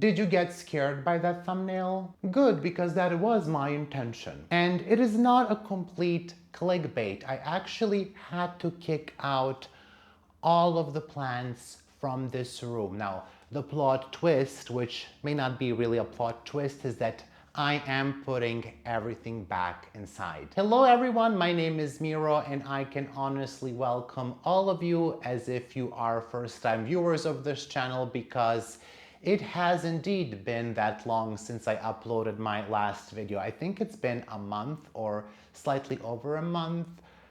Did you get scared by that thumbnail? Good, because that was my intention. And it is not a complete clickbait. I actually had to kick out all of the plants from this room. Now, the plot twist, which may not be really a plot twist, is that I am putting everything back inside. Hello everyone, my name is Miro and I can honestly welcome all of you as if you are first-time viewers of this channel, because it has indeed been that long since I uploaded my last video. I think it's been a month or slightly over a month.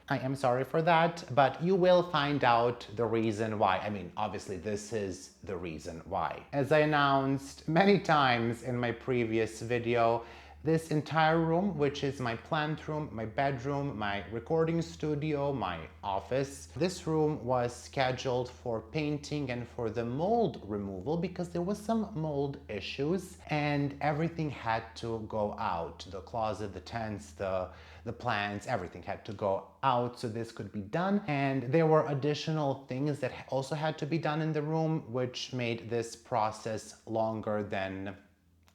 I am sorry for that, but you will find out the reason why. I mean, obviously this is the reason why. As I announced many times in my previous video, this entire room, which is my plant room, my bedroom, my recording studio, my office, this room was scheduled for painting and for the mold removal because there was some mold issues and everything had to go out. The closet, the tents, the plants, everything had to go out so this could be done. And there were additional things that also had to be done in the room, which made this process longer than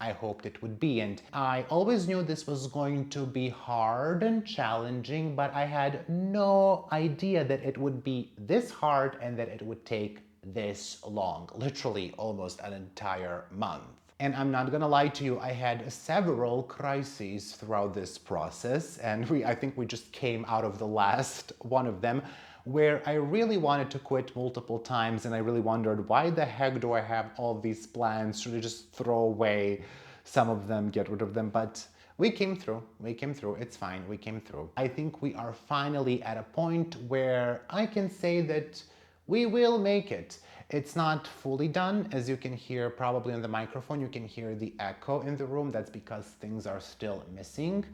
I hoped it would be. And I always knew this was going to be hard and challenging, but I had no idea that it would be this hard and that it would take this long, literally almost an entire month. And I'm not gonna lie to you, I had several crises throughout this process, and I think we just came out of the last one of them, where I really wanted to quit multiple times and I really wondered, why the heck do I have all these plans? Should I just throw away some of them, get rid of them? But we came through, it's fine, we came through. I think we are finally at a point where I can say that we will make it. It's not fully done. As you can hear probably on the microphone, you can hear the echo in the room. That's because things are still missing.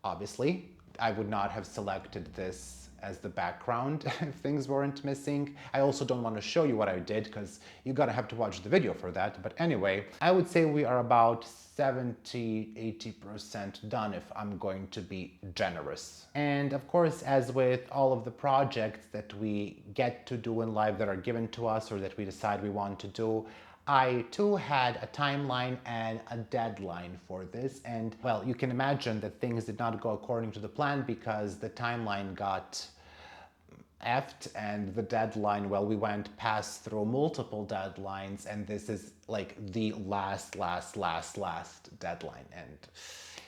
Obviously, I would not have selected this as the background if things weren't missing. I also don't want to show you what I did because you gotta have to watch the video for that. But anyway, I would say we are about 70–80% done if I'm going to be generous. And of course, as with all of the projects that we get to do in life that are given to us or that we decide we want to do, I too had a timeline and a deadline for this. And well, you can imagine that things did not go according to the plan because the timeline got effed and the deadline, well, we went past through multiple deadlines and this is like the last deadline. And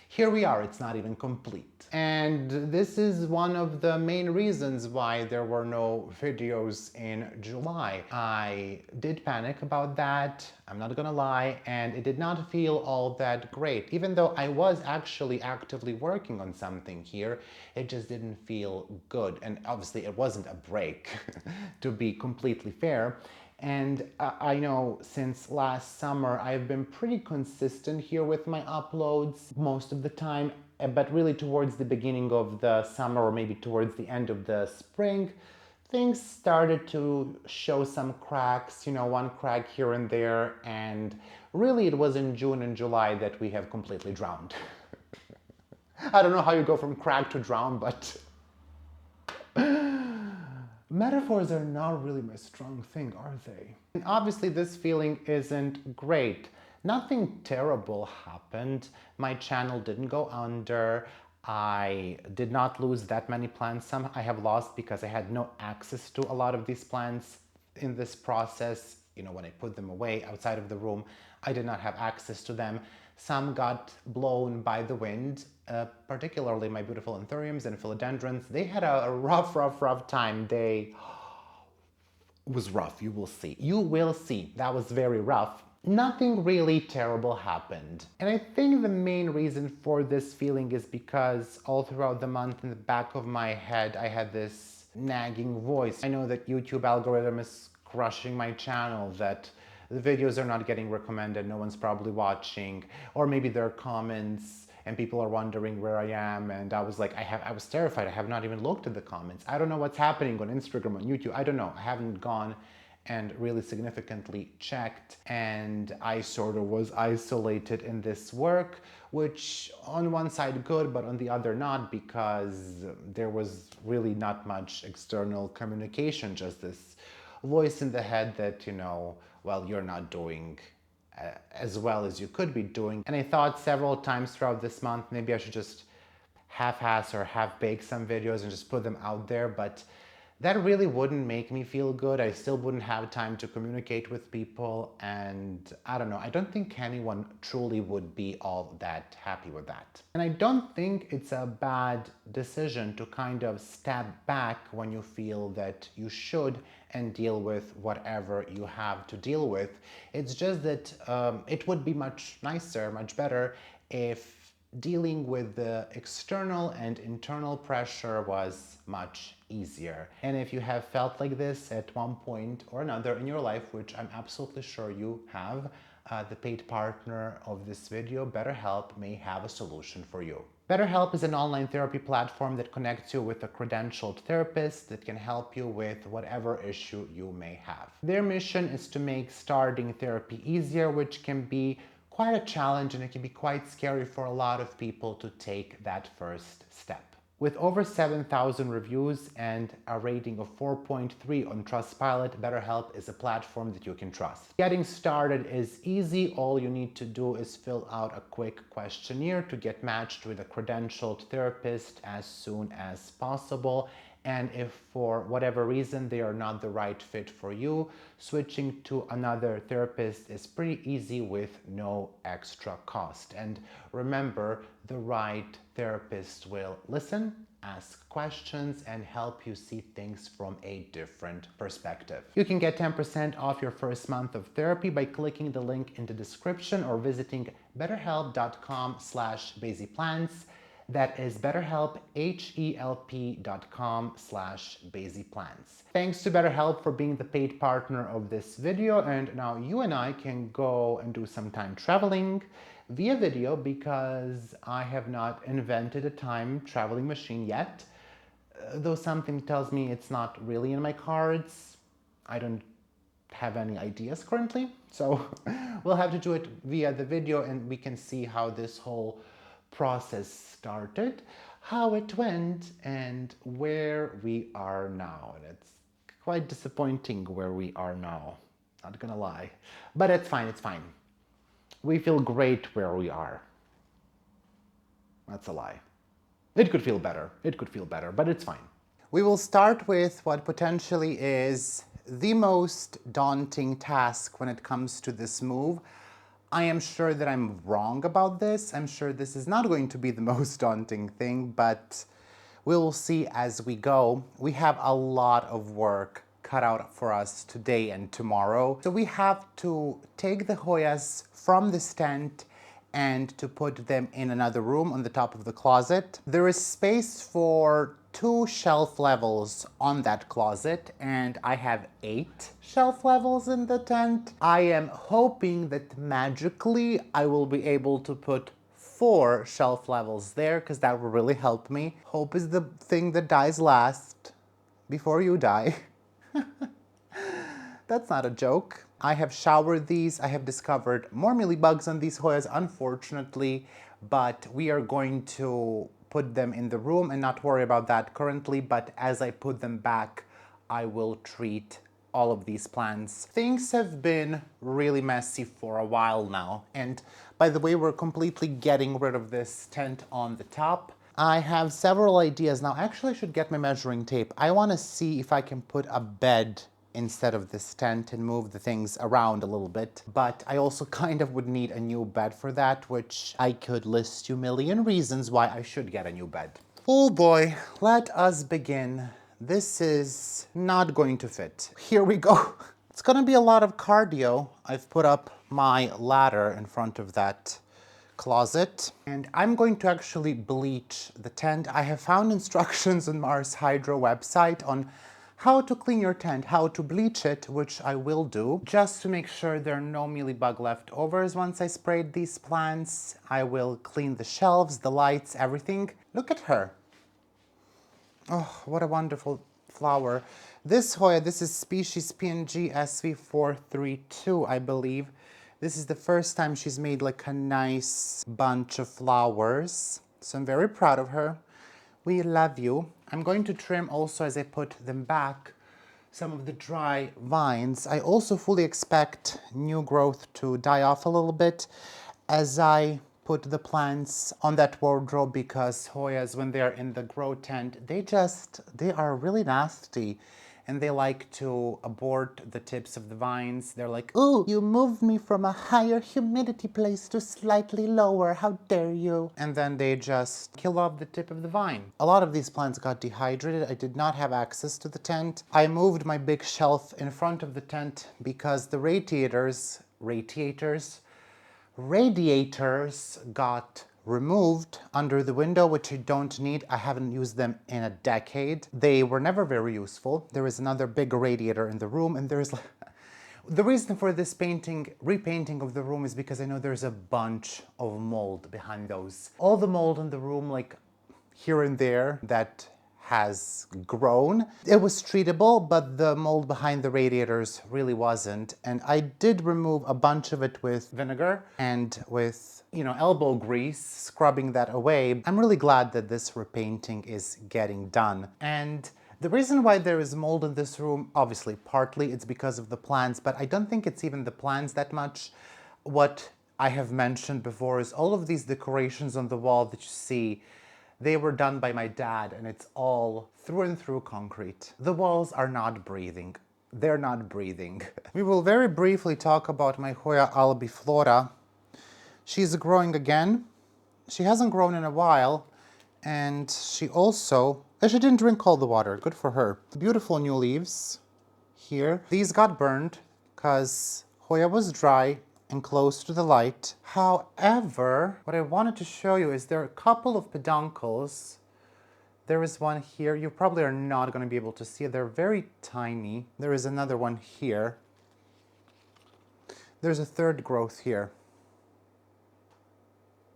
here we are, it's not even complete. And this is one of the main reasons why there were no videos in July. I did panic about that, I'm not gonna lie, and it did not feel all that great. Even though I was actually actively working on something here, it just didn't feel good. And obviously it wasn't a break, to be completely fair. And I know since last summer I've been pretty consistent here with my uploads most of the time, but really towards the beginning of the summer or maybe towards the end of the spring, things started to show some cracks, you know, one crack here and there, and really it was in June and July that we have completely drowned. I don't know how you go from crack to drown, but metaphors are not really my strong thing, are they? And obviously this feeling isn't great. Nothing terrible happened. My channel didn't go under. I did not lose that many plants. Some I have lost because I had no access to a lot of these plants in this process. You know, when I put them away outside of the room, I did not have access to them. Some got blown by the wind, particularly my beautiful anthuriums and philodendrons. They had a rough time. It was rough, you will see. You will see, that was very rough. Nothing really terrible happened. And I think the main reason for this feeling is because all throughout the month in the back of my head, I had this nagging voice. I know that YouTube algorithm is crushing my channel, that the videos are not getting recommended, no one's probably watching, or maybe there are comments and people are wondering where I am, and I was like, I was terrified. I have not even looked at the comments. I don't know what's happening on Instagram, on YouTube. I don't know. I haven't gone and really significantly checked, and I sort of was isolated in this work, which on one side good, but on the other not, because there was really not much external communication, just this voice in the head that, you know, well, you're not doing as well as you could be doing. And I thought several times throughout this month, maybe I should just half-ass or half-bake some videos and just put them out there, but that really wouldn't make me feel good. I still wouldn't have time to communicate with people, and I don't know, I don't think anyone truly would be all that happy with that. And I don't think it's a bad decision to kind of step back when you feel that you should and deal with whatever you have to deal with. It's just that it would be much nicer, much better if dealing with the external and internal pressure was much easier. And if you have felt like this at one point or another in your life, which I'm absolutely sure you have, the paid partner of this video, BetterHelp, may have a solution for you. BetterHelp is an online therapy platform that connects you with a credentialed therapist that can help you with whatever issue you may have. Their mission is to make starting therapy easier, which can be quite a challenge, and it can be quite scary for a lot of people to take that first step. With over 7,000 reviews and a rating of 4.3 on Trustpilot, BetterHelp is a platform that you can trust. Getting started is easy. All you need to do is fill out a quick questionnaire to get matched with a credentialed therapist as soon as possible. And if for whatever reason they are not the right fit for you, switching to another therapist is pretty easy with no extra cost. And remember, the right therapist will listen, ask questions, and help you see things from a different perspective. You can get 10% off your first month of therapy by clicking the link in the description or visiting betterhelp.com/basieplans. That is BetterHelp, HELP.com/basieplans. Thanks to BetterHelp for being the paid partner of this video, and now you and I can go and do some time traveling via video because I have not invented a time traveling machine yet. Though something tells me it's not really in my cards. I don't have any ideas currently, so we'll have to do it via the video and we can see how this whole process started, how it went, and where we are now. And it's quite disappointing where we are now, not gonna lie, but it's fine, it's fine. We feel great where we are. That's a lie. It could feel better, but it's fine. We will start with what potentially is the most daunting task when it comes to this move. I am sure that I'm wrong about this. I'm sure this is not going to be the most daunting thing, but we'll see as we go. We have a lot of work cut out for us today and tomorrow. So we have to take the Hoyas from this tent and to put them in another room on the top of the closet. There is space for 2 shelf levels on that closet, and I have 8 shelf levels in the tent. I am hoping that magically I will be able to put 4 shelf levels there, because that will really help me. Hope is the thing that dies last before you die. That's not a joke. I have showered these. I have discovered more mealybugs on these Hoyas, unfortunately, but we are going to put them in the room and not worry about that currently, but as I put them back, I will treat all of these plants. Things have been really messy for a while now, and by the way, we're completely getting rid of this tent on the top. I have several ideas now. Actually, I should get my measuring tape. I want to see if I can put a bed instead of this tent and move the things around a little bit. But I also kind of would need a new bed for that, which I could list you a million reasons why I should get a new bed. Oh boy, let us begin. This is not going to fit. Here we go. It's gonna be a lot of cardio. I've put up my ladder in front of that closet, and I'm going to actually bleach the tent. I have found instructions on Mars Hydro website on how to clean your tent, how to bleach it, which I will do, just to make sure there are no mealybug leftovers. Once I sprayed these plants, I will clean the shelves, the lights, everything. Look at her. Oh, what a wonderful flower. This Hoya, this is species PNG SV432, I believe. This is the first time she's made like a nice bunch of flowers. So I'm very proud of her. We love you. I'm going to trim also as I put them back some of the dry vines. I also fully expect new growth to die off a little bit as I put the plants on that wardrobe, because Hoyas, when they're in the grow tent, they are really nasty. And they like to abort the tips of the vines. They're like, "Ooh, you moved me from a higher humidity place to slightly lower. How dare you?" And then they just kill off the tip of the vine. A lot of these plants got dehydrated. I did not have access to the tent. I moved my big shelf in front of the tent because the radiators got removed under the window, which I don't need. I haven't used them in a decade. They were never very useful. There is another big radiator in the room, and there's like the reason for this repainting of the room is because I know there's a bunch of mold behind those. All the mold in the room, like here and there, that has grown. It was treatable, but the mold behind the radiators really wasn't. And I did remove a bunch of it with vinegar and with, elbow grease, scrubbing that away. I'm really glad that this repainting is getting done. And the reason why there is mold in this room, obviously, partly it's because of the plants, but I don't think it's even the plants that much. What I have mentioned before is all of these decorations on the wall that you see, they were done by my dad, and it's all through and through concrete. The walls are not breathing. They're not breathing. We will very briefly talk about my Hoya albiflora. She's growing again. She hasn't grown in a while, and she didn't drink all the water. Good for her. Beautiful new leaves here. These got burned because Hoya was dry and close to the light. However, what I wanted to show you is there are a couple of peduncles. There is one here. You probably are not going to be able to see it. They're very tiny. There is another one here. There's a third growth here.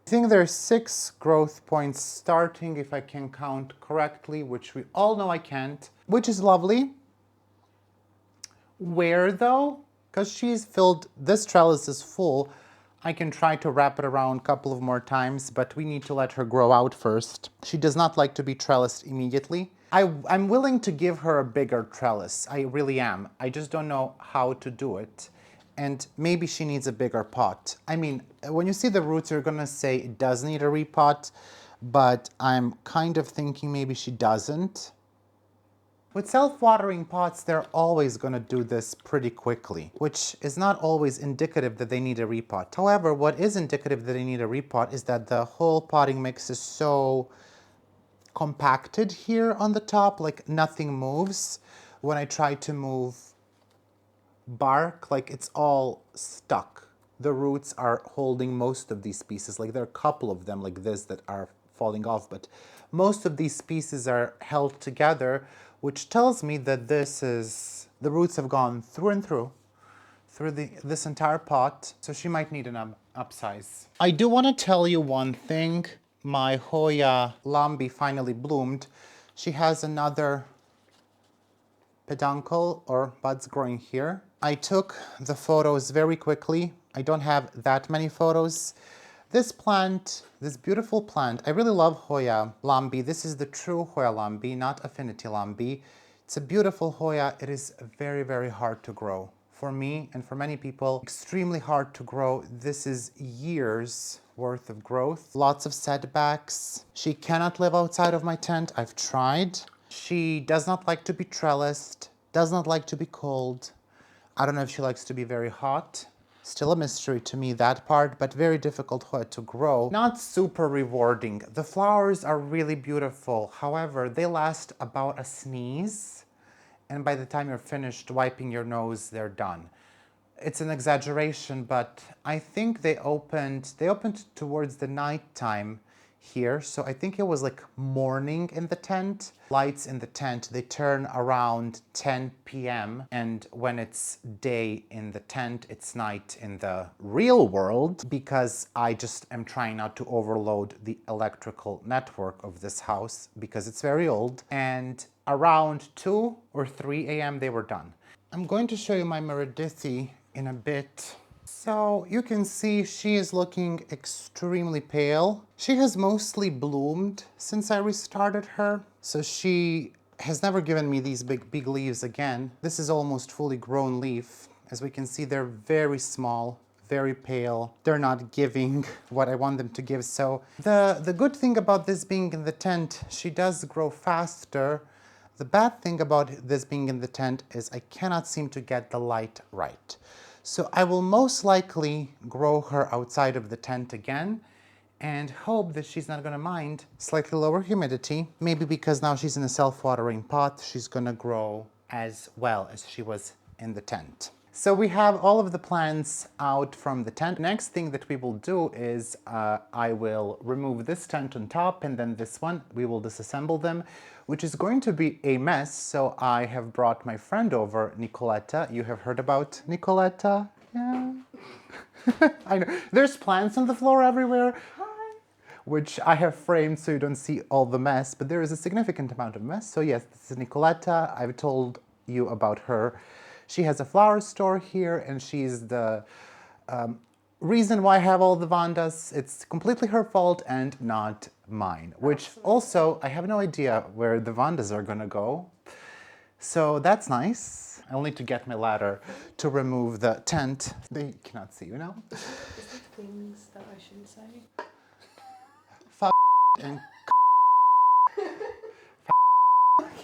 I think there are 6 growth points starting, if I can count correctly, which we all know I can't, which is lovely. Where though? Because she's filled, this trellis is full. I can try to wrap it around a couple of more times, but we need to let her grow out first. She does not like to be trellised immediately. I'm willing to give her a bigger trellis. I really am. I just don't know how to do it. And maybe she needs a bigger pot. I mean, when you see the roots, you're gonna say it does need a repot, but I'm kind of thinking maybe she doesn't. With self-watering pots, they're always going to do this pretty quickly, which is not always indicative that they need a repot. However, what is indicative that they need a repot is that the whole potting mix is so compacted here on the top, like nothing moves. When I try to move bark, like it's all stuck. The roots are holding most of these pieces. Like there are a couple of them like this that are falling off, but most of these pieces are held together, which tells me that the roots have gone through and through this entire pot, so she might need an upsize. I do want to tell you one thing. My Hoya lambi finally bloomed. She has another peduncle or buds growing here. I took the photos very quickly. I don't have that many photos. This plant, this beautiful plant, I really love Hoya lambi. This is the true Hoya lambi, not affinity lambi. It's a beautiful Hoya. It is very, very hard to grow. For me and for many people, extremely hard to grow. This is years worth of growth. Lots of setbacks. She cannot live outside of my tent. I've tried. She does not like to be trellised, does not like to be cold. I don't know if she likes to be very hot. Still a mystery to me, that part, but very difficult Hoya to grow. Not super rewarding. The flowers are really beautiful. However, they last about a sneeze, and by the time you're finished wiping your nose, they're done. It's an exaggeration, but I think they opened towards the night time here, so I think it was like morning in the tent. Lights in the tent, they turn around 10 p.m. and when it's day in the tent, it's night in the real world, because I just am trying not to overload the electrical network of this house because it's very old. And around 2 or 3 a.m. they were done. I'm going to show you my Meredithy in a bit. So you can see she is looking extremely pale. She has mostly bloomed since I restarted her. So she has never given me these big leaves again. This is almost fully grown leaf. As we can see, they're very small, very pale. They're not giving what I want them to give. So the good thing about this being in the tent, she does grow faster. The bad thing about this being in the tent is I cannot seem to get the light right. So I will most likely grow her outside of the tent again and hope that she's not gonna mind slightly lower humidity. Maybe because now she's in a self-watering pot, she's gonna grow as well as she was in the tent. So we have all of the plants out from the tent. Next thing that we will do is I will remove this tent on top and then this one. We will disassemble them, which is going to be a mess. So I have brought my friend over, Nicoletta. You have heard about Nicoletta? Yeah. I know. There's plants on the floor everywhere. Which I have framed so you don't see all the mess, but there is a significant amount of mess. So yes, this is Nicoletta. I've told you about her. She has a flower store here, and she's the reason why I have all the Vandas. It's completely her fault and not mine, which Absolutely. Also, I have no idea where the Vandas are gonna go. So that's nice. I'll need to get my ladder to remove the tent. They cannot see you now. Is it things that I shouldn't say? And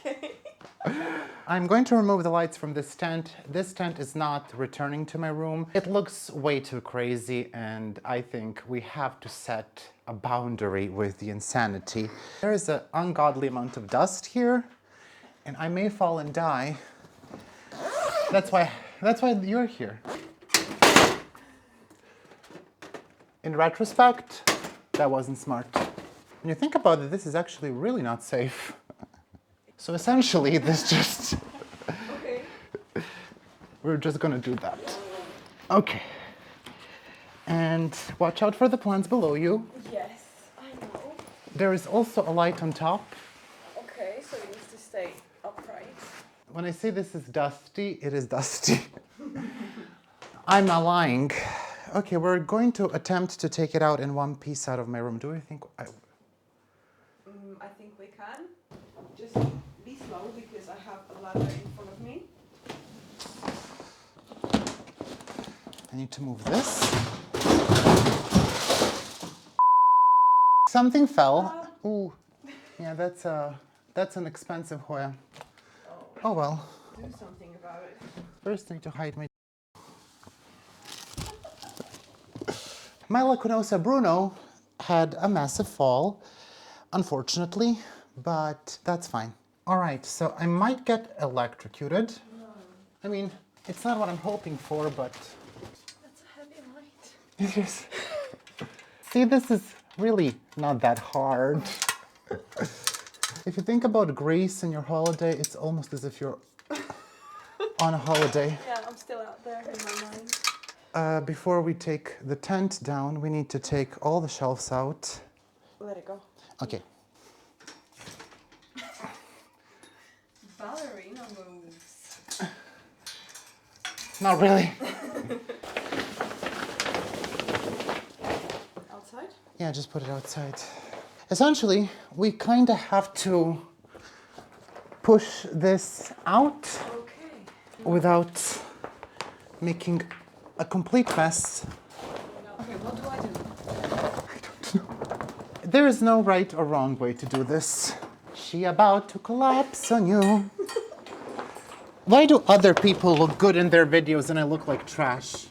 Okay. I'm going to remove the lights from this tent. This tent is not returning to my room. It looks way too crazy, and I think we have to set a boundary with the insanity. There is an ungodly amount of dust here, and I may fall and die. That's why you're here. In retrospect, that wasn't smart. When you think about it, this is actually really not safe. So essentially, this just... Okay. We're just gonna do that. Okay. And watch out for the plants below you. Yes, I know. There is also a light on top. Okay, so it needs to stay upright. When I say this is dusty, it is dusty. I'm not lying. Okay, we're going to attempt to take it out in one piece out of my room. Do you think... I think we can. Just be slow because I have a ladder in front of me. I need to move this. Something fell. Ooh, yeah, that's an expensive Hoya. Oh well. Do something about it. First, I need to hide my... My Lacunosa Bruno had a massive fall, unfortunately, but that's fine. All right, so I might get electrocuted. No. I mean, it's not what I'm hoping for, but... That's a heavy light. It is. See, this is really not that hard. If you think about Greece and your holiday, it's almost as if you're on a holiday. Yeah, I'm still out there in my mind. Before we take the tent down, we need to take all the shelves out. Let it go. Okay. Ballerina moves. Not really. Outside? Yeah, just put it outside. Essentially, we kind of have to push this out without making a complete mess. Okay, what do I do? I don't know. There is no right or wrong way to do this. She about to collapse on you. Why do other people look good in their videos and I look like trash?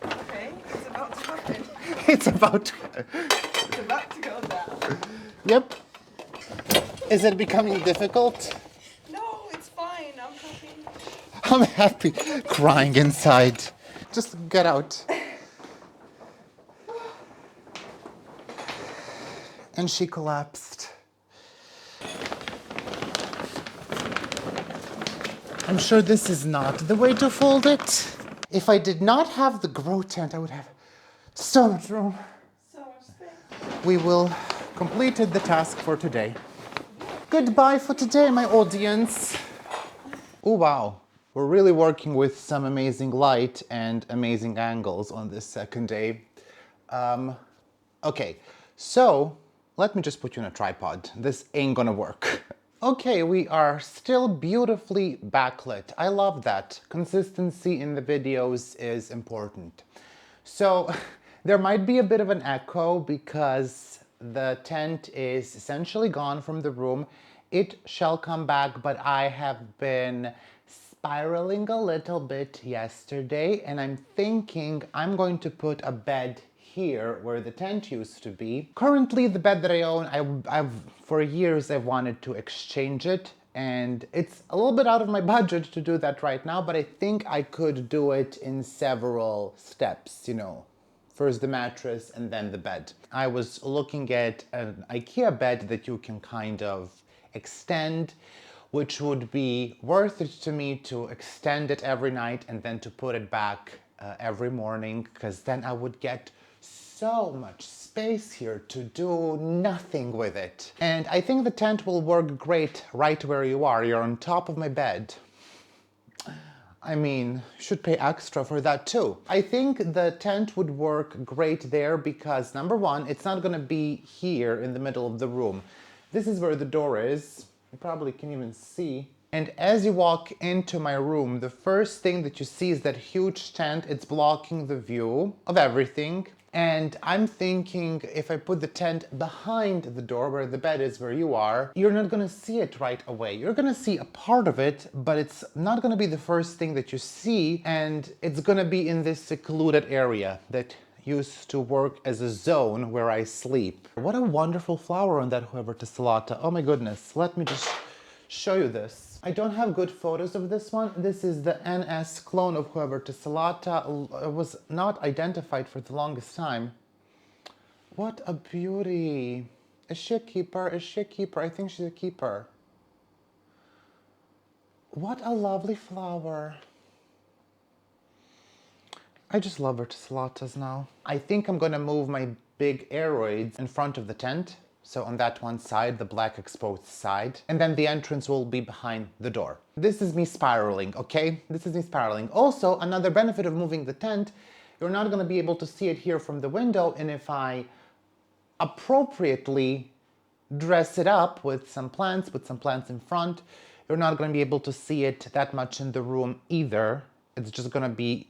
Okay, it's about to happen. It's about to... It's about to go down. Yep. Is it becoming difficult? No, it's fine. I'm happy. I'm happy. Crying inside. Just get out. And she collapsed. I'm sure this is not the way to fold it. If I did not have the grow tent, I would have so much room. So much space. We will completed the task for today. Goodbye for today, my audience. Oh, wow. We're really working with some amazing light and amazing angles on this second day. Okay, so let me just put you on a tripod. This ain't gonna work. Okay, we are still beautifully backlit. I love that. Consistency in the videos is important. So there might be a bit of an echo because the tent is essentially gone from the room. It shall come back, but I have been spiraling a little bit yesterday, and I'm thinking I'm going to put a bed here where the tent used to be. Currently, the bed that I own, for years I've wanted to exchange it, and it's a little bit out of my budget to do that right now, but I think I could do it in several steps, you know. First the mattress and then the bed. I was looking at an IKEA bed that you can kind of extend, which would be worth it to me to extend it every night and then to put it back every morning, because then I would get so much space here to do nothing with it. And I think the tent will work great right where you are. You're on top of my bed. I mean, should pay extra for that too. I think the tent would work great there because number one, it's not gonna be here in the middle of the room. This is where the door is. You probably can even see. And as you walk into my room, the first thing that you see is that huge tent. It's blocking the view of everything. And I'm thinking if I put the tent behind the door where the bed is, where you are, you're not gonna see it right away. You're gonna see a part of it, but it's not gonna be the first thing that you see, and it's gonna be in this secluded area that used to work as a zone where I sleep. What a wonderful flower on that Hoya verticillata. Oh my goodness, let me just show you this. I don't have good photos of this one. This is the NS clone of Hoya verticillata. It was not identified for the longest time. What a beauty. Is she a keeper? Is she a keeper? I think she's a keeper. What a lovely flower. I just love verticillatas now. I think I'm gonna move my big aeroids in front of the tent. So on that one side, the black exposed side, and then the entrance will be behind the door. This is me spiraling, okay? This is me spiraling. Also, another benefit of moving the tent, you're not gonna be able to see it here from the window, and if I appropriately dress it up with some plants in front, you're not gonna be able to see it that much in the room either. It's just gonna be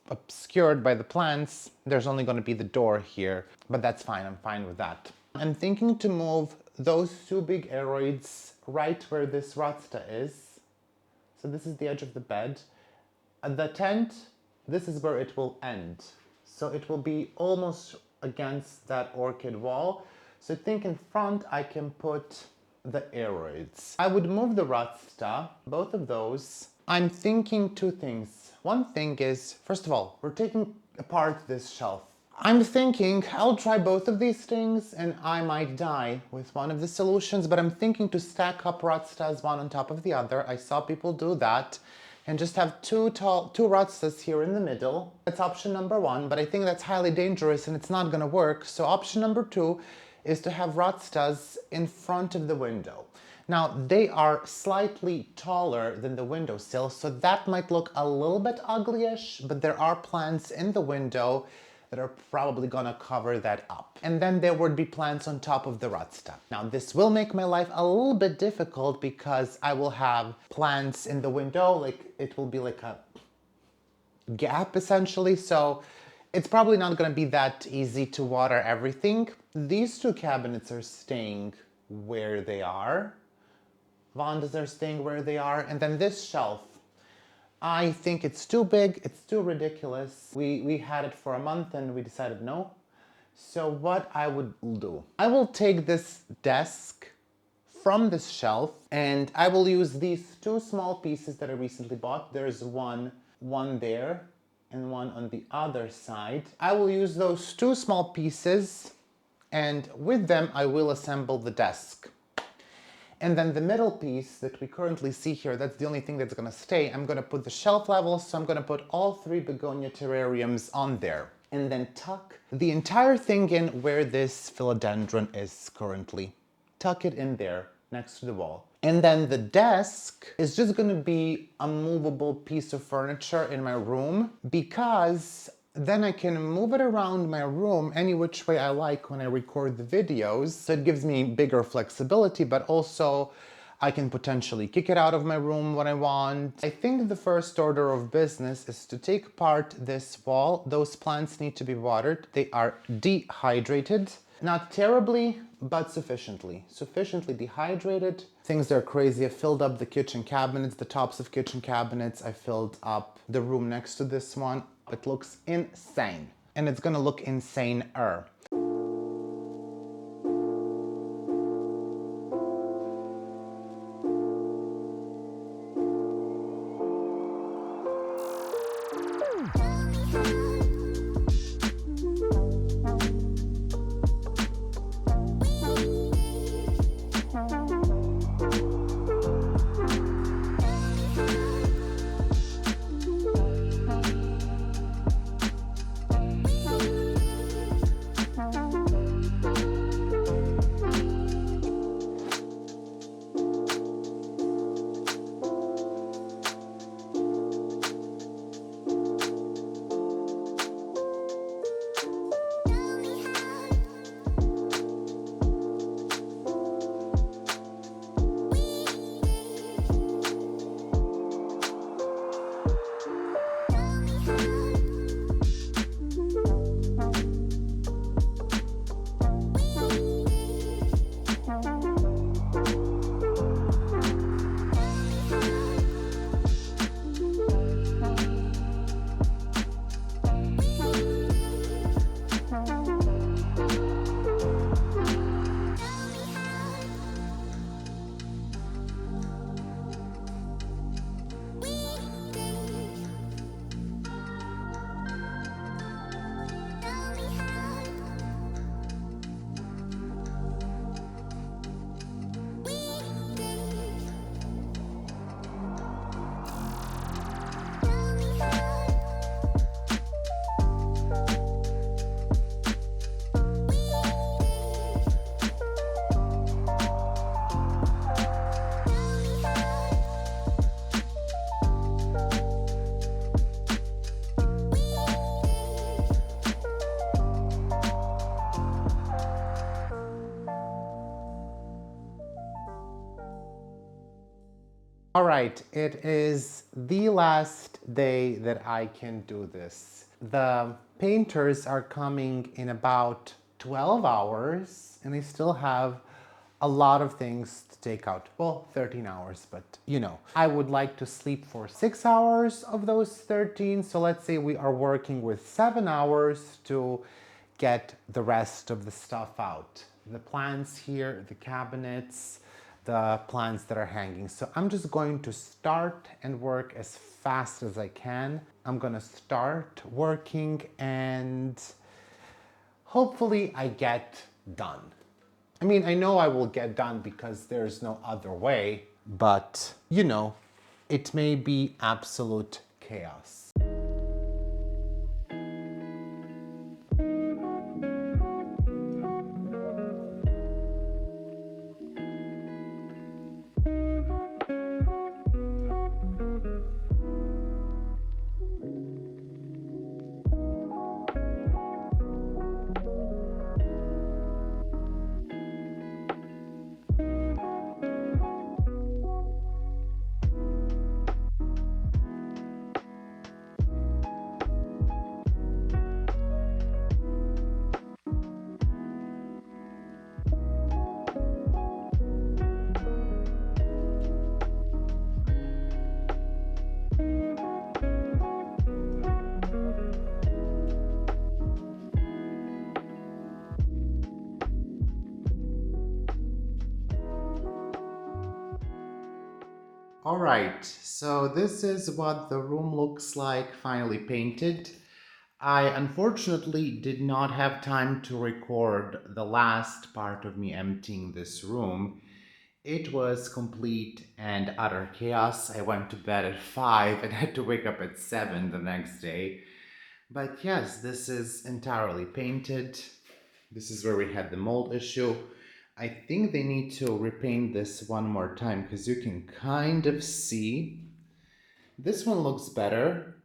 obscured by the plants. There's only gonna be the door here, but that's fine, I'm fine with that. I'm thinking to move those two big aeroids right where this RUDSTA is. So this is the edge of the bed. At the tent, this is where it will end. So it will be almost against that orchid wall. So I think in front I can put the aeroids. I would move the RUDSTA, both of those. I'm thinking two things. One thing is, first of all, we're taking apart this shelf. I'm thinking I'll try both of these things and I might die with one of the solutions, but I'm thinking to stack up RUDSTAs one on top of the other. I saw people do that and just have two RUDSTAs here in the middle. That's option number one, but I think that's highly dangerous and it's not gonna work. So option number two is to have RUDSTAs in front of the window. Now, they are slightly taller than the windowsill, so that might look a little bit ugly-ish, but there are plants in the window that are probably gonna cover that up. And then there would be plants on top of the RUDSTA. Now, this will make my life a little bit difficult because I will have plants in the window, like it will be like a gap essentially, so it's probably not gonna be that easy to water everything. These two cabinets are staying where they are. Vandas are staying where they are, and then this shelf, I think it's too big, it's too ridiculous. We had it for a month and we decided no. So what I would do, I will take this desk from this shelf and I will use these two small pieces that I recently bought. There's one there and one on the other side. I will use those two small pieces and with them I will assemble the desk. And then the middle piece that we currently see here, that's the only thing that's gonna stay. I'm gonna put the shelf level, so I'm gonna put all three begonia terrariums on there. And then tuck the entire thing in where this philodendron is currently. Tuck it in there, next to the wall. And then the desk is just gonna be a movable piece of furniture in my room because then I can move it around my room any which way I like when I record the videos. So it gives me bigger flexibility, but also I can potentially kick it out of my room when I want. I think the first order of business is to take apart this wall. Those plants need to be watered. They are dehydrated. Not terribly, but sufficiently. Sufficiently dehydrated. Things are crazy. I filled up the kitchen cabinets, the tops of kitchen cabinets. I filled up the room next to this one. It looks insane. And it's gonna look insane-er. All right, it is the last day that I can do this. The painters are coming in about 12 hours and I still have a lot of things to take out. Well, 13 hours, but you know. I would like to sleep for 6 hours of those 13, so let's say we are working with 7 hours to get the rest of the stuff out. The plants here, the cabinets, the plants that are hanging. So I'm just going to start and work as fast as I can. I'm gonna start working and hopefully I get done. I mean, I know I will get done because there's no other way, but you know, it may be absolute chaos. All right, so this is what the room looks like finally painted. I unfortunately did not have time to record the last part of me emptying this room. It was complete and utter chaos. I went to bed at 5 and had to wake up at 7 the next day. But yes, this is entirely painted. This is where we had the mold issue. I think they need to repaint this one more time because you can kind of see. This one looks better,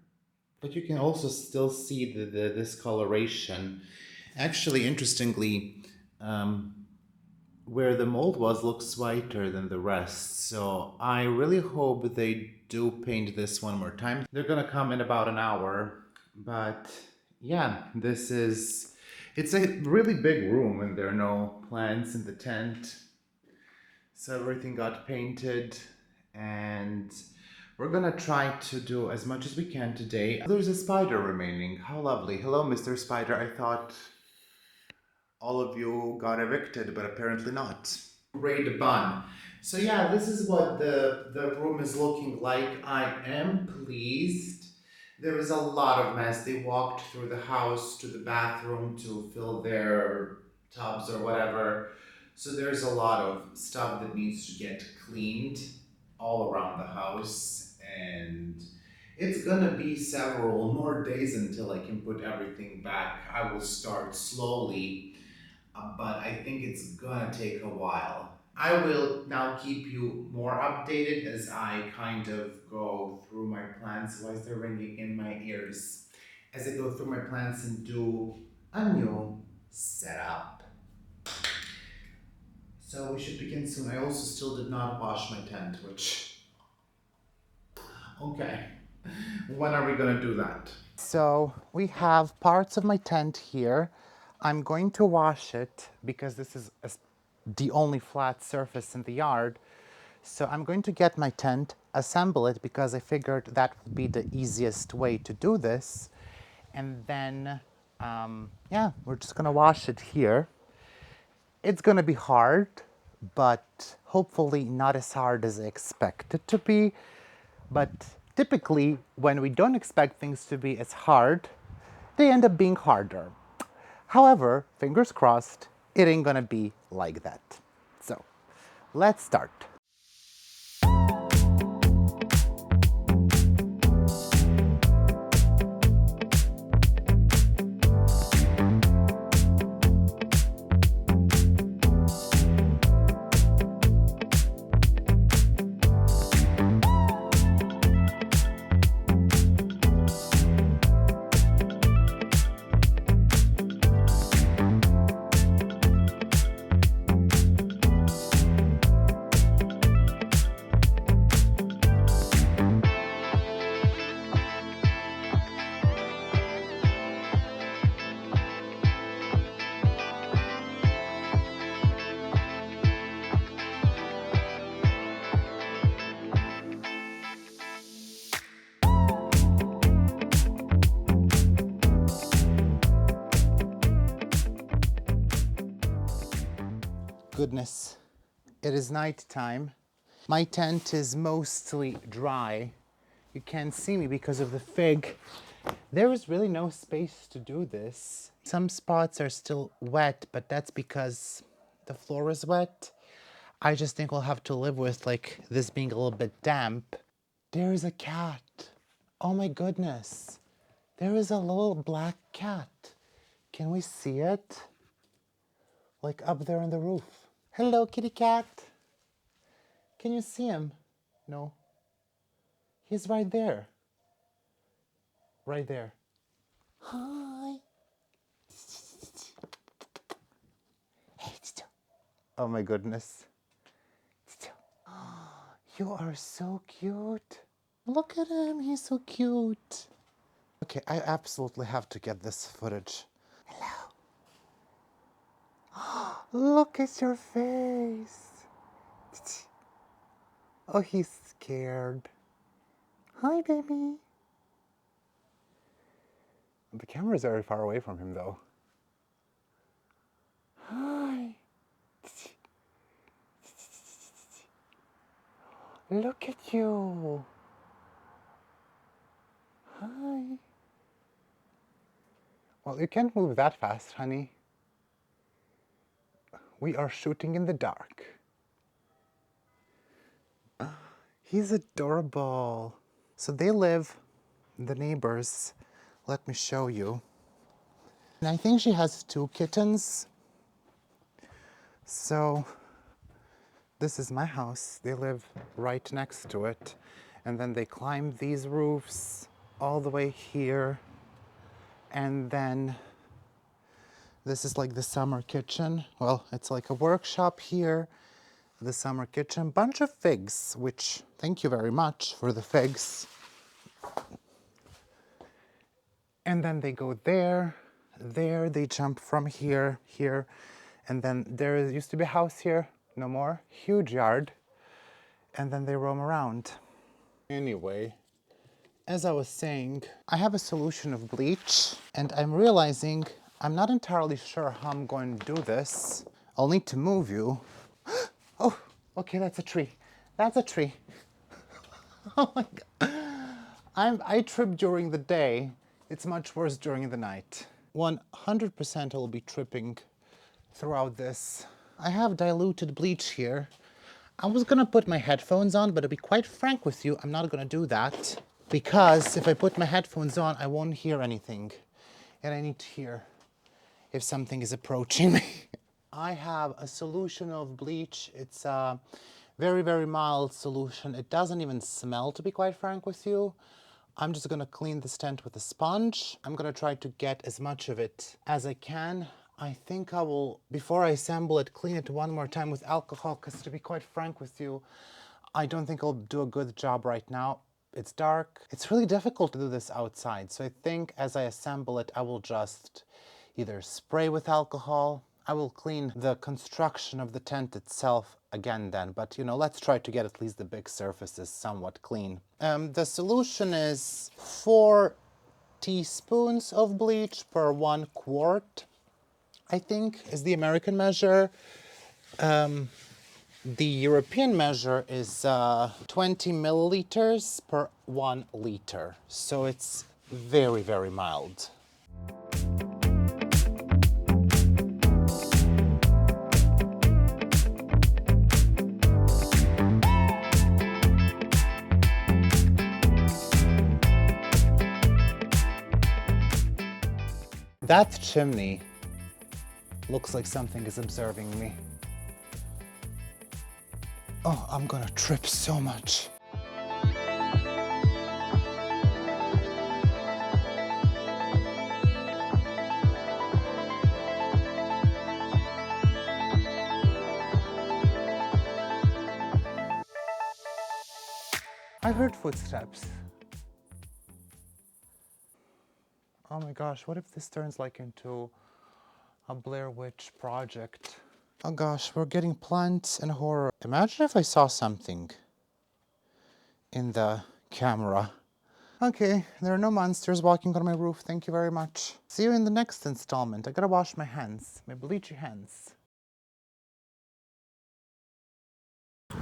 but you can also still see the discoloration. Actually, interestingly, where the mold was looks whiter than the rest. So I really hope they do paint this one more time. They're gonna come in about an hour, but yeah, it's a really big room and there are no plants in the tent. So everything got painted and we're gonna try to do as much as we can today. There's a spider remaining. How lovely. Hello, Mr. Spider. I thought all of you got evicted, but apparently not. Raid bun. So yeah, this is what the room is looking like. I am pleased. There is a lot of mess. They walked through the house to the bathroom to fill their tubs or whatever. So there's a lot of stuff that needs to get cleaned all around the house, and it's gonna be several more days until I can put everything back. I will start slowly, but I think it's gonna take a while. I will now keep you more updated as I kind of go through my plans. Why is there ringing in my ears? As I go through my plans and do a new setup. So we should begin soon. I also still did not wash my tent, which, okay. When are we gonna do that? So we have parts of my tent here. I'm going to wash it because this is the only flat surface in the yard. So I'm going to get my tent, assemble it because I figured that would be the easiest way to do this. And then, yeah, we're just gonna wash it here. It's gonna be hard, but hopefully not as hard as I expect it to be. But typically, when we don't expect things to be as hard, they end up being harder. However, fingers crossed, it ain't gonna be like that. So, let's start. Goodness, it is night time. My tent is mostly dry. You can't see me because of the fig. There is really no space to do this. Some spots are still wet, but that's because the floor is wet. I just think we'll have to live with like this being a little bit damp. There is a cat. Oh my goodness. There is a little black cat. Can we see it? Like up there on the roof. Hello, kitty cat. Can you see him? No. He's right there. Right there. Hi. Oh my goodness. You are so cute. Look at him, he's so cute. Okay, I absolutely have to get this footage. Hello. Look at your face. Oh, he's scared. Hi, baby. The camera is very far away from him, though. Hi. Look at you. Hi. Well, you can't move that fast, honey. We are shooting in the dark. He's adorable. So they live, the neighbors. Let me show you. And I think she has 2 kittens. So this is my house. They live right next to it. And then they climb these roofs all the way here. And then This is like the summer kitchen. Well, it's like a workshop here. The summer kitchen. Bunch of figs, which thank you very much for the figs. And then they go there, there, they jump from here, here. And then there used to be a house here, no more. Huge yard. And then they roam around. Anyway, as I was saying, I have a solution of bleach, and I'm realizing I'm not entirely sure how I'm going to do this. I'll need to move you. Oh, okay, that's a tree. That's a tree. Oh my God. I trip during the day. It's much worse during the night. 100% I'll be tripping throughout this. I have diluted bleach here. I was gonna put my headphones on, but to be quite frank with you, I'm not gonna do that. Because if I put my headphones on, I won't hear anything. And I need to hear if something is approaching me. I have a solution of bleach. It's a very, very mild solution. It doesn't even smell, to be quite frank with you. I'm just gonna clean this tent with a sponge. I'm gonna try to get as much of it as I can. I think I will, before I assemble it, clean it one more time with alcohol, because to be quite frank with you, I don't think I'll do a good job right now. It's dark. It's really difficult to do this outside. So I think as I assemble it, I will just either spray with alcohol. I will clean the construction of the tent itself again then, but you know, let's try to get at least the big surfaces somewhat clean. The solution is 4 teaspoons of bleach per 1 quart, I think is the American measure. The European measure is 20 milliliters per 1 liter. So it's very, very mild. That chimney looks like something is observing me. Oh, I'm gonna trip so much. I heard footsteps. Oh my gosh, what if this turns like into a Blair Witch project? Oh gosh, we're getting plants and horror. Imagine if I saw something in the camera. Okay, there are no monsters walking on my roof, thank you very much. See you in the next installment. I gotta wash my hands, my bleachy hands.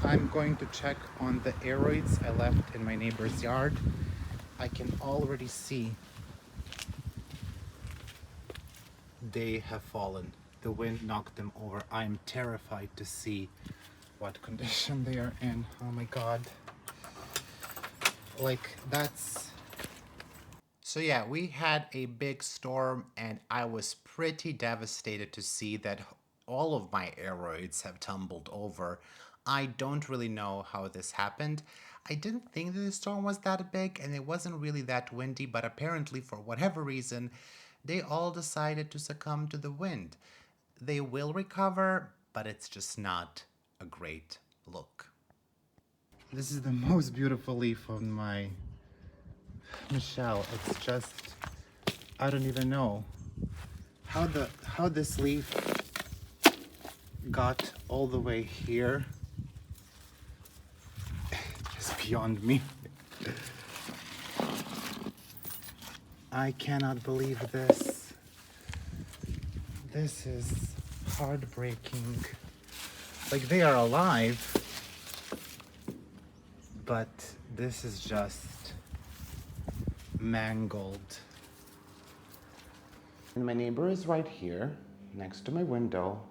I'm going to check on the aeroids I left in my neighbor's yard. I can already see they have fallen. The wind knocked them over. I'm terrified to see what condition they are in. Oh my God. Like, that's... So yeah, we had a big storm and I was pretty devastated to see that all of my aeroids have tumbled over. I don't really know how this happened. I didn't think that the storm was that big and it wasn't really that windy, but apparently for whatever reason, they all decided to succumb to the wind. They will recover, but it's just not a great look. This is the most beautiful leaf on my Michelle. It's just, I don't even know how this leaf got all the way here. It's beyond me. I cannot believe this. This is heartbreaking. Like, they are alive, but this is just mangled. And my neighbor is right here, next to my window.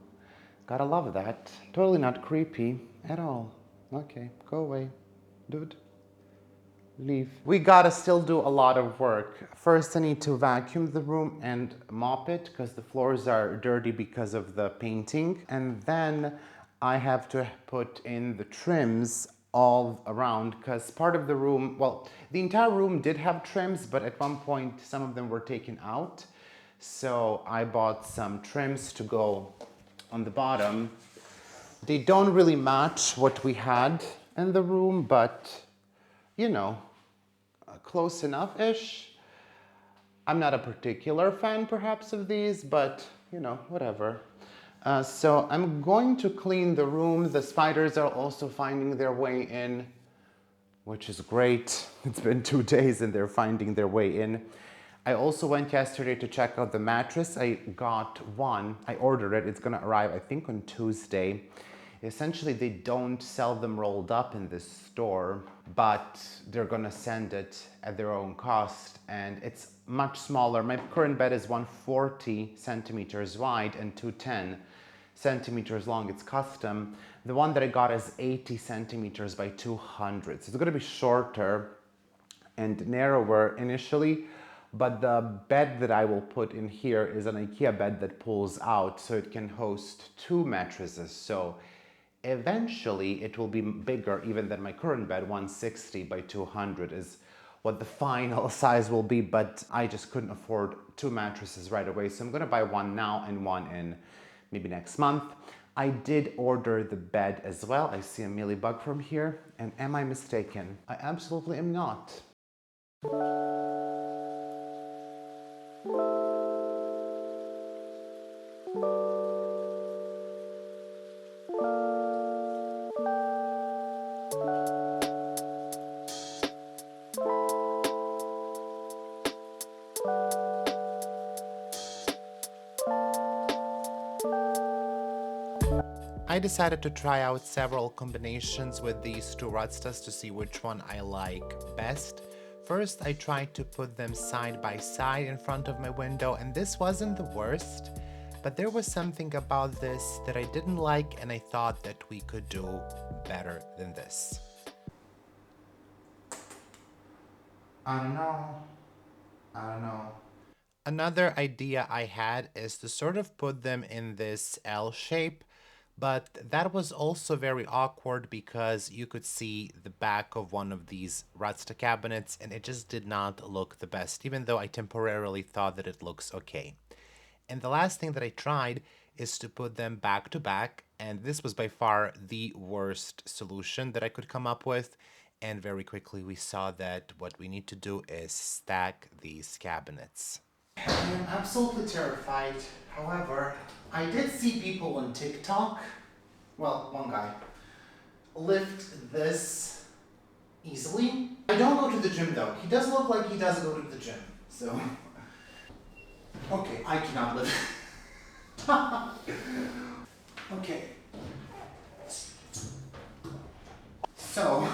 Gotta love that. Totally not creepy at all. Okay, go away, dude. Leave. We gotta still do a lot of work. First, I need to vacuum the room and mop it because the floors are dirty because of the painting. And then I have to put in the trims all around because part of the room, well, the entire room did have trims, but at one point some of them were taken out. So I bought some trims to go on the bottom. They don't really match what we had in the room, but you know, close enough-ish. I'm not a particular fan perhaps of these, but you know, whatever. So I'm going to clean the room. The spiders are also finding their way in, which is great. It's been 2 days and they're finding their way in. I also went yesterday to check out the mattress. I got one. I ordered it. It's gonna arrive, I think, on Tuesday. Essentially, they don't sell them rolled up in this store, but they're gonna send it at their own cost, and it's much smaller. My current bed is 140 centimeters wide and 210 centimeters long. It's custom. The one that I got is 80 centimeters by 200. So it's gonna be shorter and narrower initially, but the bed that I will put in here is an IKEA bed that pulls out so it can host 2 mattresses. So eventually it will be bigger even than my current bed. 160 by 200 is what the final size will be, but I just couldn't afford 2 mattresses right away. So I'm gonna buy one now and one in maybe next month. I did order the bed as well. I see a mealybug from here, and am I mistaken? I absolutely am not. I decided to try out several combinations with these 2 RUDSTAs to see which one I like best. First, I tried to put them side by side in front of my window, and this wasn't the worst, but there was something about this that I didn't like, and I thought that we could do better than this. I don't know. Another idea I had is to sort of put them in this L shape, but that was also very awkward because you could see the back of one of these RUDSTA cabinets and it just did not look the best, even though I temporarily thought that it looks okay. And the last thing that I tried is to put them back to back, and this was by far the worst solution that I could come up with. And very quickly we saw that what we need to do is stack these cabinets. I am absolutely terrified. However, I did see people on TikTok, well, one guy, lift this easily. I don't go to the gym though. He does look like he does go to the gym, so. Okay, I cannot lift. Okay. So.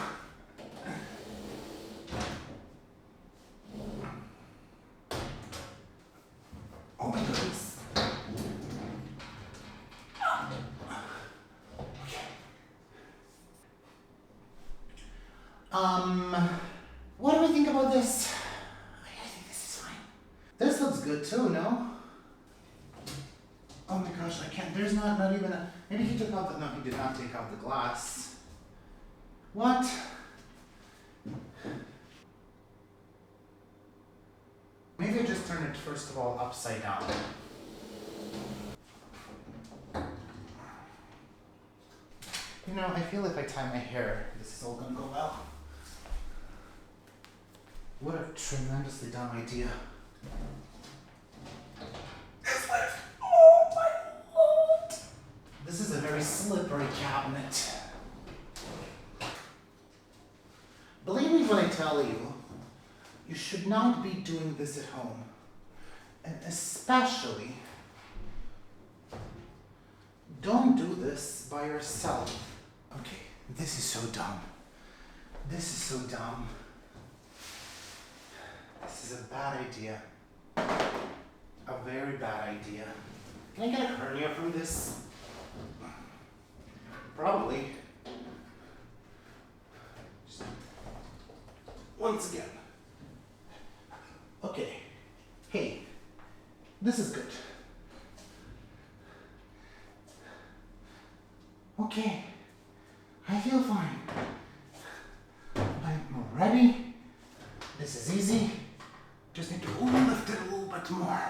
Oh my goodness. Okay. What do we think about this? I think this is fine. This looks good too, no? Oh my gosh, I can't, there's not even a, maybe he took out the, no, he did not take out the glass. What? Maybe I just turn it first of all upside down. You know, I feel if I tie my hair, this is all gonna go well. What a tremendously dumb idea. This lift! Oh my lord! This is a very slippery cabinet. Believe me when I tell you, you should not be doing this at home. And especially, don't do this by yourself. Okay, this is so dumb. This is so dumb. This is a bad idea. A very bad idea. Can I get a hernia from this? Probably. Just once again. Okay. Hey, this is good. Okay, I feel fine. I'm ready. This is easy. Just need to lift it a little bit more.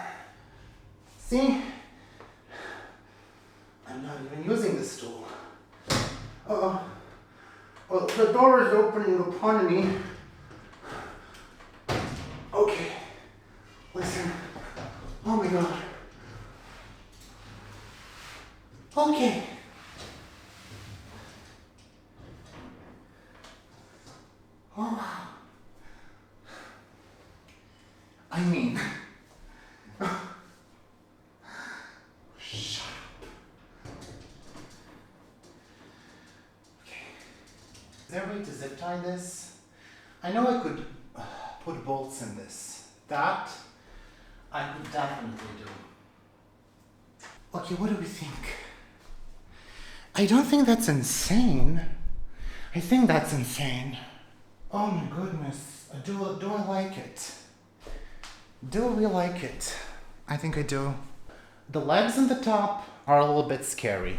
not even using this tool. Uh-oh. Well, the door is opening upon me. Okay. Listen. Oh my god. Okay. Oh wow. I mean, shut up. Okay. Is there a way to zip tie this? I know I could put bolts in this. That I could definitely do. Okay, what do we think? I don't think that's insane. I think that's insane. Oh my goodness. Do I like it? Do we like it? I think I do. The legs and the top are a little bit scary.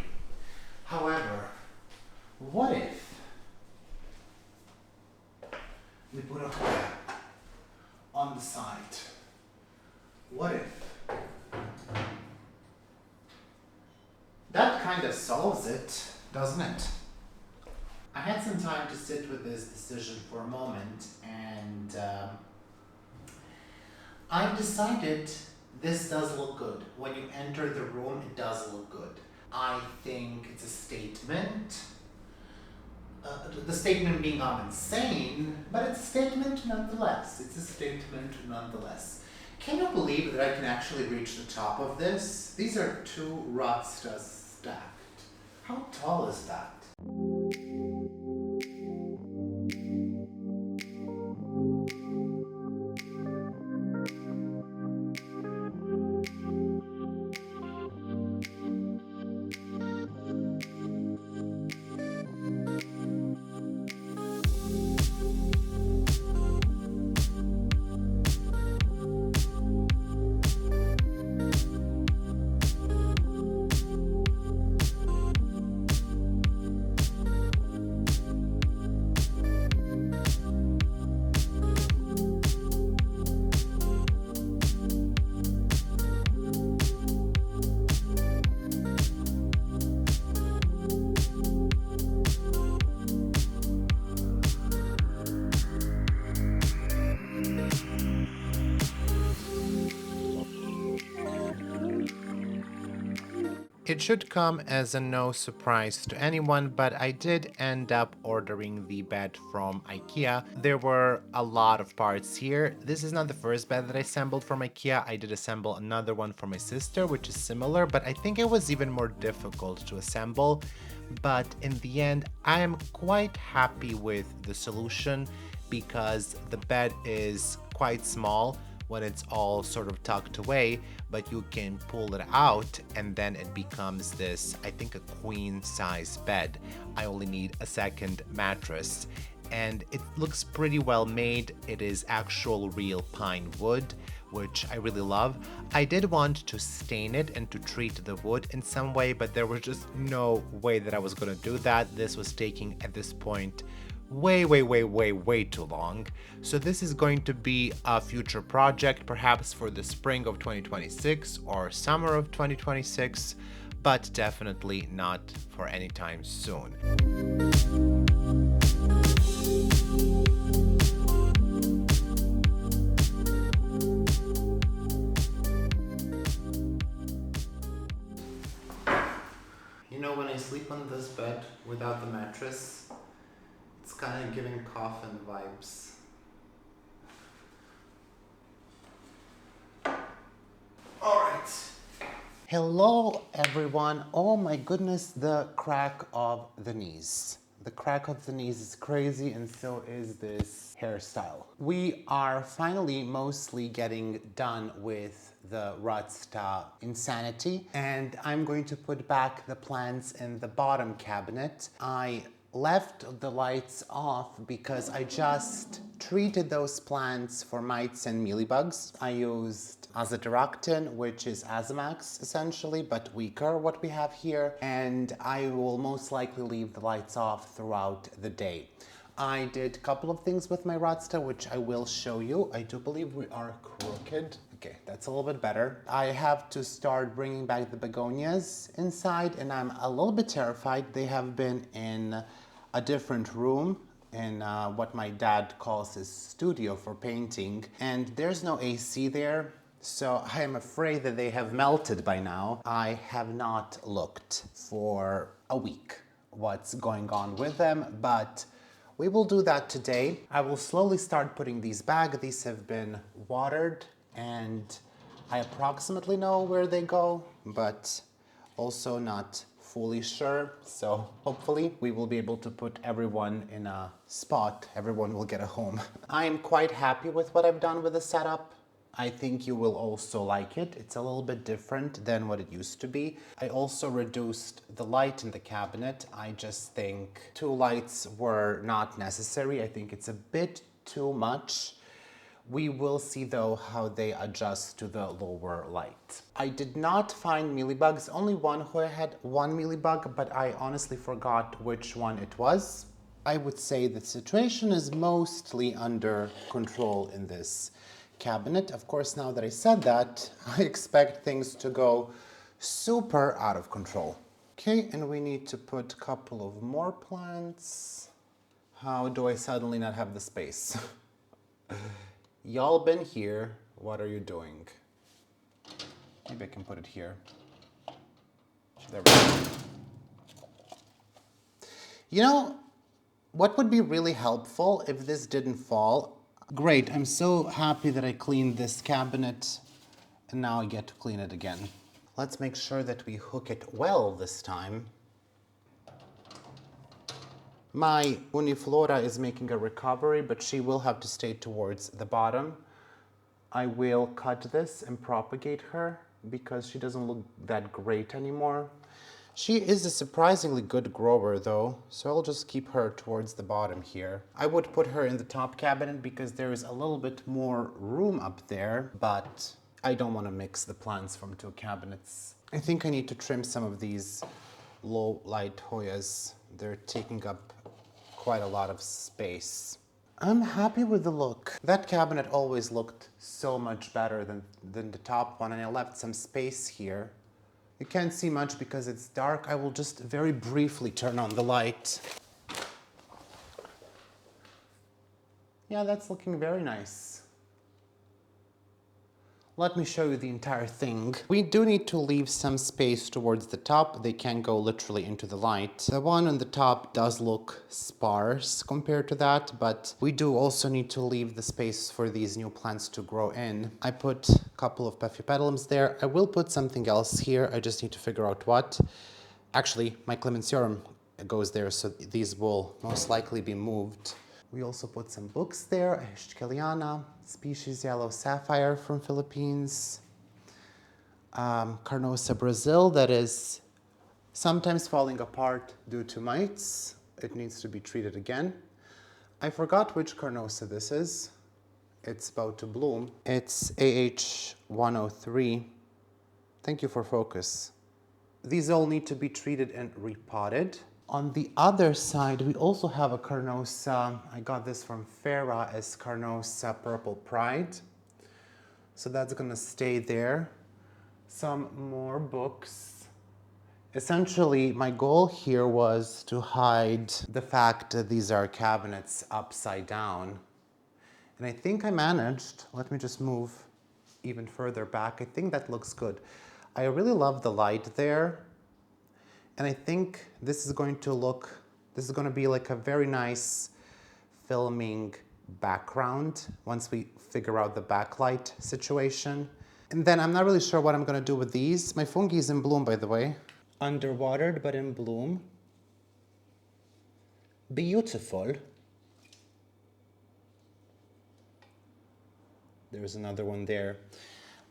However, what if we put a Hoya on the side? What if? That kind of solves it, doesn't it? I had some time to sit with this decision for a moment, and I've decided this does look good. When you enter the room, it does look good. I think it's a statement. The statement being I'm insane, but it's a statement nonetheless. It's a statement nonetheless. Can you believe that I can actually reach the top of this? These are 2 RUDSTAs stacked. How tall is that? It should come as a no surprise to anyone, but I did end up ordering the bed from IKEA. There were a lot of parts here. This is not the first bed that I assembled from IKEA. I did assemble another one for my sister, which is similar, but I think it was even more difficult to assemble. But in the end, I am quite happy with the solution because the bed is quite small when it's all sort of tucked away, but you can pull it out and then it becomes this, I think, a queen size bed. I only need a second mattress and it looks pretty well made. It is actual real pine wood, which I really love. I did want to stain it and to treat the wood in some way, but there was just no way that I was gonna do that. This was taking, at this point, way too long. So this is going to be a future project, perhaps for the spring of 2026 or summer of 2026, but definitely not for any time soon. You know, when I sleep on this bed without the mattress, it's kind of giving coffin vibes. All right. Hello, everyone. Oh my goodness, the crack of the knees. The crack of the knees is crazy, and so is this hairstyle. We are finally mostly getting done with the RUDSTA insanity, and I'm going to put back the plants in the bottom cabinet. I left the lights off because I just treated those plants for mites and mealybugs. I used azadirachtin, which is Azamax essentially, but weaker, what we have here, and I will most likely leave the lights off throughout the day. I did a couple of things with my RUDSTA, which I will show you. I do believe we are crooked. Okay, that's a little bit better. I have to start bringing back the begonias inside, and I'm a little bit terrified. They have been in a different room in what my dad calls his studio for painting, and there's no AC there, so I am afraid that they have melted by now. I have not looked for a week what's going on with them, but we will do that today. I will slowly start putting these back. These have been watered and I approximately know where they go, but also not fully sure. So hopefully we will be able to put everyone in a spot. Everyone will get a home. I am quite happy with what I've done with the setup. I think you will also like it. It's a little bit different than what it used to be. I also reduced the light in the cabinet. I just think 2 lights were not necessary. I think it's a bit too much. We will see though how they adjust to the lower light. I did not find mealybugs. Only one Hoya had 1 mealybug, but I honestly forgot which one it was. I would say the situation is mostly under control in this cabinet. Of course, now that I said that, I expect things to go super out of control. Okay, and we need to put a couple of more plants. How do I suddenly not have the space? Y'all been here. What are you doing? Maybe I can put it here. There we go. You know, what would be really helpful if this didn't fall? Great, I'm so happy that I cleaned this cabinet and now I get to clean it again. Let's make sure that we hook it well this time. My Uniflora is making a recovery, but she will have to stay towards the bottom. I will cut this and propagate her because she doesn't look that great anymore. She is a surprisingly good grower though, so I'll just keep her towards the bottom here. I would put her in the top cabinet because there is a little bit more room up there, but I don't want to mix the plants from 2 cabinets. I think I need to trim some of these low light Hoyas. They're taking up quite a lot of space. I'm happy with the look. That cabinet always looked so much better than the top one, and I left some space here. You can't see much because it's dark. I will just very briefly turn on the light. Yeah, that's looking very nice. Let me show you the entire thing. We do need to leave some space towards the top. They can go literally into the light. The one on the top does look sparse compared to that, but we do also need to leave the space for these new plants to grow in. I put a couple of Paphiopedilums there. I will put something else here. I just need to figure out what. Actually, my Clemenceorum goes there, so these will most likely be moved. We also put some books there, Hischkeliana, species yellow sapphire from Philippines, Carnosa Brazil that is sometimes falling apart due to mites. It needs to be treated again. I forgot which Carnosa this is. It's about to bloom. It's AH103. Thank you for focus. These all need to be treated and repotted. On the other side, we also have a Carnosa. I got this from Farah as Carnosa Purple Pride. So that's gonna stay there. Some more books. Essentially, my goal here was to hide the fact that these are cabinets upside down. And I think I managed. Let me just move even further back. I think that looks good. I really love the light there. And I think this is going to be like a very nice filming background once we figure out the backlight situation. And then I'm not really sure what I'm gonna do with these. My fungi is in bloom, by the way. Underwatered, but in bloom. Beautiful. There's another one there.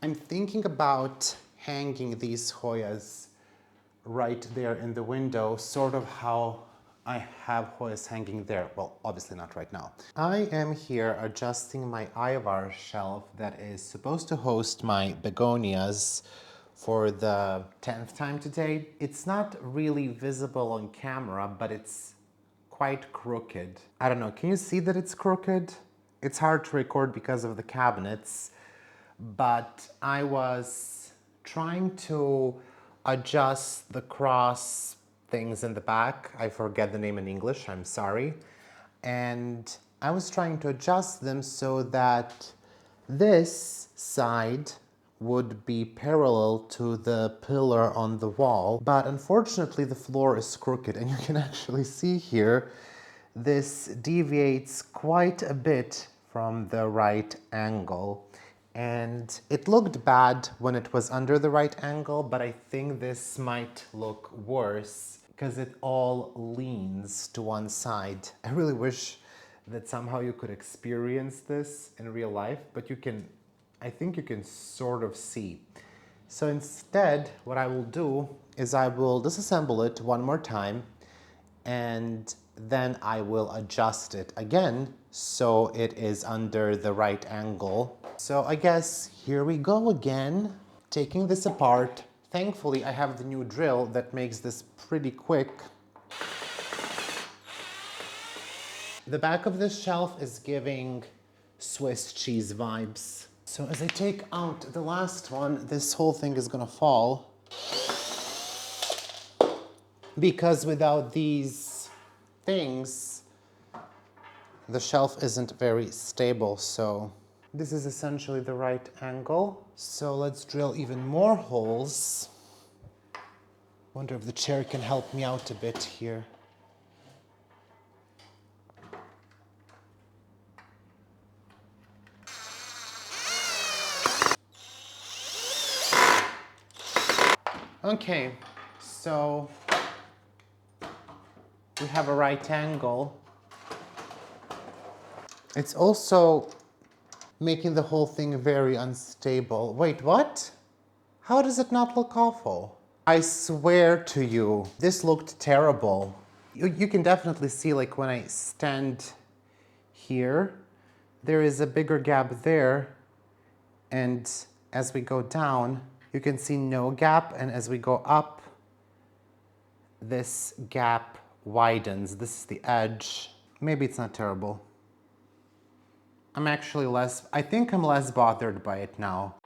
I'm thinking about hanging these Hoyas right there in the window, sort of how I have Hoyas hanging there. Well, obviously not right now. I am here adjusting my Ivar shelf that is supposed to host my begonias for the 10th time today. It's not really visible on camera, but it's quite crooked. I don't know, can you see that it's crooked? It's hard to record because of the cabinets, but I was trying to adjust the cross things in the back. I forget the name in English, I'm sorry. And I was trying to adjust them so that this side would be parallel to the pillar on the wall, but unfortunately the floor is crooked, and you can actually see here this deviates quite a bit from the right angle. And it looked bad when it was under the right angle, but I think this might look worse because it all leans to one side. I really wish that somehow you could experience this in real life, but you can, I think you can sort of see. So instead, what I will do is I will disassemble it one more time, and then I will adjust it again so it is under the right angle. So I guess here we go again, taking this apart. Thankfully, I have the new drill that makes this pretty quick. The back of this shelf is giving Swiss cheese vibes. So as I take out the last one, this whole thing is gonna fall, because without these things, the shelf isn't very stable. So this is essentially the right angle. So let's drill even more holes. Wonder if the chair can help me out a bit here. Okay, so we have a right angle. It's also making the whole thing very unstable. Wait, what? How does it not look awful? I swear to you, this looked terrible. You can definitely see, like, when I stand here, there is a bigger gap there, and as we go down, you can see no gap, and as we go up, this gap widens. This is the edge. Maybe it's not terrible. I think I'm less bothered by it now.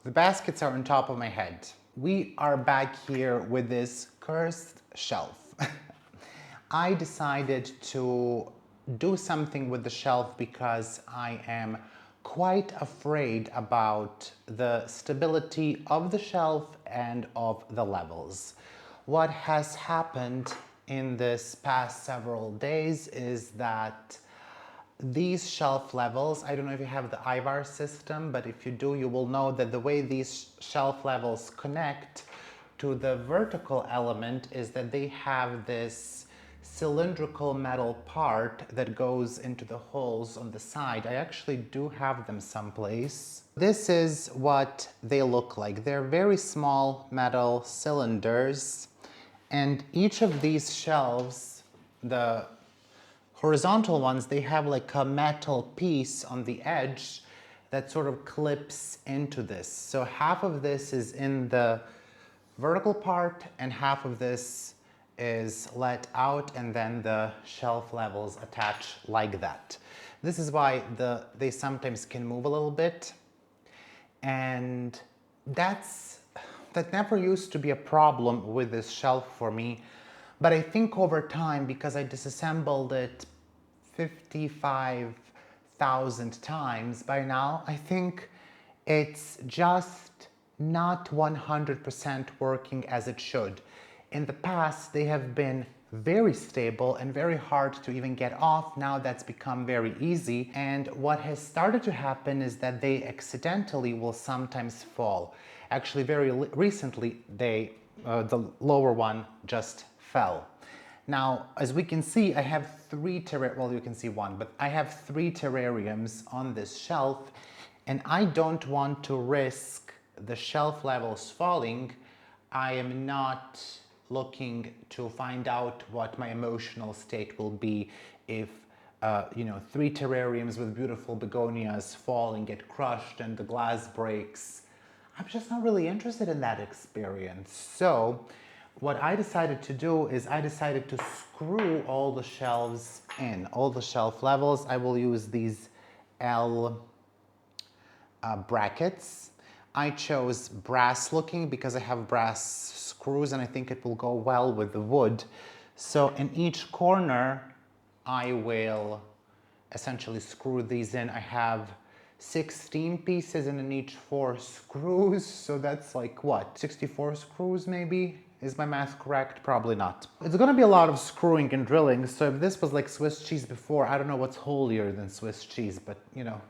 The baskets are on top of my head. We are back here with this cursed shelf. I decided to do something with the shelf because I am quite afraid about the stability of the shelf and of the levels. What has happened in this past several days is that these shelf levels, I don't know if you have the IVAR system, but if you do, you will know that the way these shelf levels connect to the vertical element is that they have this cylindrical metal part that goes into the holes on the side. I actually do have them someplace. This is what they look like. They're very small metal cylinders, and each of these shelves, the horizontal ones, they have like a metal piece on the edge that sort of clips into this. So half of this is in the vertical part and half of this is let out, and then the shelf levels attach like that. This is why they sometimes can move a little bit. And that never used to be a problem with this shelf for me. But I think over time, because I disassembled it 55,000 times by now, I think it's just not 100% working as it should. In the past, they have been very stable and very hard to even get off. Now that's become very easy. And what has started to happen is that they accidentally will sometimes fall. Actually, very recently, the lower one just fell. Now, as we can see, I have well, you can see one, but I have 3 terrariums on this shelf, and I don't want to risk the shelf levels falling. I am not looking to find out what my emotional state will be if 3 terrariums with beautiful begonias fall and get crushed and the glass breaks. I'm just not really interested in that experience. So what I decided to do is I decided to screw all the shelves in, all the shelf levels. I will use these L brackets. I chose brass looking because I have brass screws and I think it will go well with the wood. So in each corner, I will essentially screw these in. I have 16 pieces and in each 4 screws. So that's like what, 64 screws maybe? Is my math correct? Probably not. It's gonna be a lot of screwing and drilling. So if this was like Swiss cheese before, I don't know what's holier than Swiss cheese, but you know.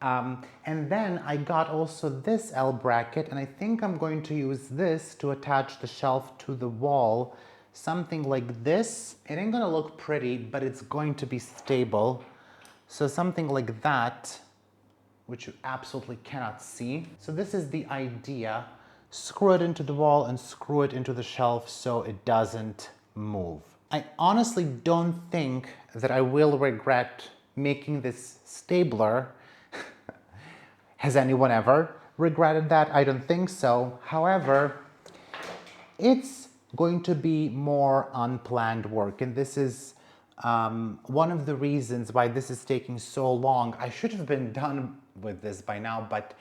And then I got also this L bracket, and I think I'm going to use this to attach the shelf to the wall. Something like this. It ain't gonna look pretty, but it's going to be stable. So something like that, which you absolutely cannot see. So this is the idea. Screw it into the wall and screw it into the shelf so it doesn't move. I honestly don't think that I will regret making this stabler. Has anyone ever regretted that? I don't think so. However, it's going to be more unplanned work, and this is one of the reasons why this is taking so long. I should have been done with this by now, but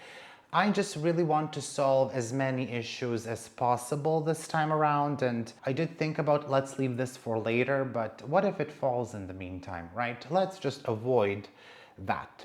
I just really want to solve as many issues as possible this time around, and I did think about let's leave this for later, but what if it falls in the meantime, right? Let's just avoid that.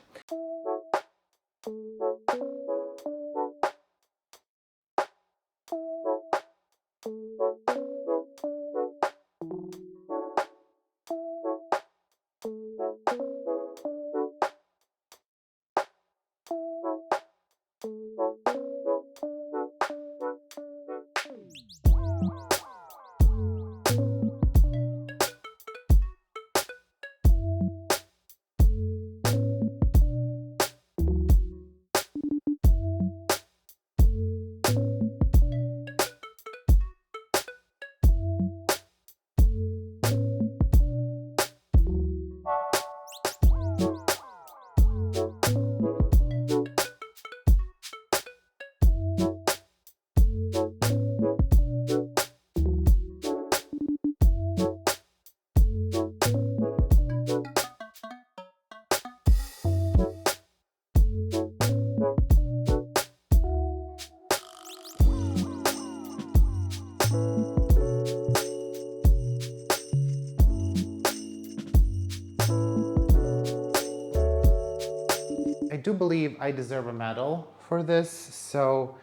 I do believe I deserve a medal for this, so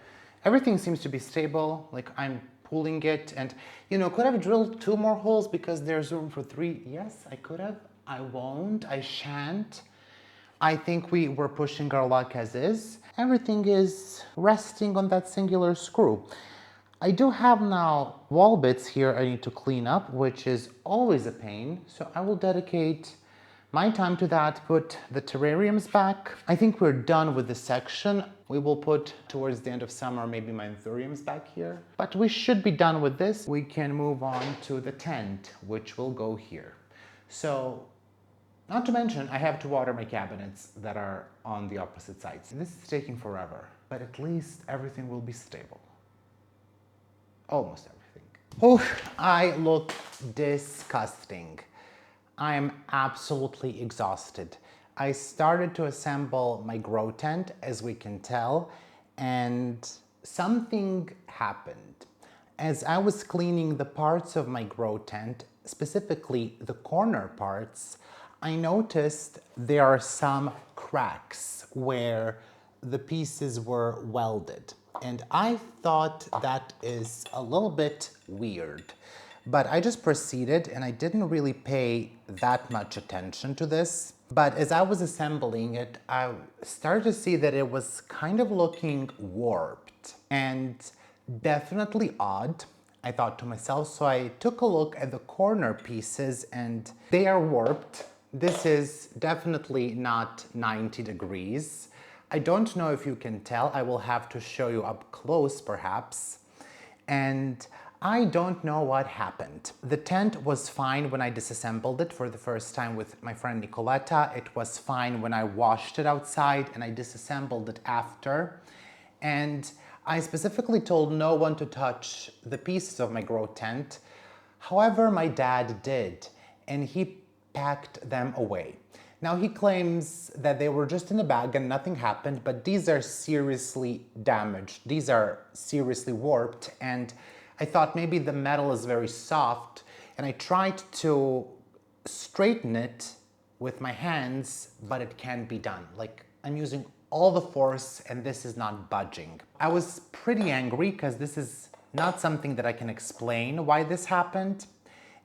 everything seems to be stable, like I'm pulling it, and could I have drilled 2 more holes because there's room for 3? Yes, I could have. I won't, I shan't. I think we were pushing our luck as is. Everything is resting on that singular screw. I do have now wall bits here I need to clean up, which is always a pain, so I will dedicate my time to that, put the terrariums back. I think we're done with this section. We will put towards the end of summer maybe my anthuriums back here. But we should be done with this. We can move on to the tent, which will go here. So, not to mention, I have to water my cabinets that are on the opposite sides. This is taking forever, but at least everything will be stable. Almost everything. Oh, I look disgusting. I'm absolutely exhausted. I started to assemble my grow tent, as we can tell, and something happened. As I was cleaning the parts of my grow tent, specifically the corner parts, I noticed there are some cracks where the pieces were welded. And I thought that is a little bit weird. But I just proceeded and I didn't really pay that much attention to this. But as I was assembling it, I started to see that it was kind of looking warped and definitely odd, I thought to myself. So I took a look at the corner pieces and they are warped. This is definitely not 90 degrees. I don't know if you can tell. I will have to show you up close perhaps. And I don't know what happened. The tent was fine when I disassembled it for the first time with my friend Nicoletta. It was fine when I washed it outside and I disassembled it after. And I specifically told no one to touch the pieces of my grow tent. However, my dad did, and he packed them away. Now he claims that they were just in a bag and nothing happened, but these are seriously damaged. These are seriously warped, and I thought maybe the metal is very soft, and I tried to straighten it with my hands, but it can't be done. Like, I'm using all the force and this is not budging. I was pretty angry because this is not something that I can explain why this happened.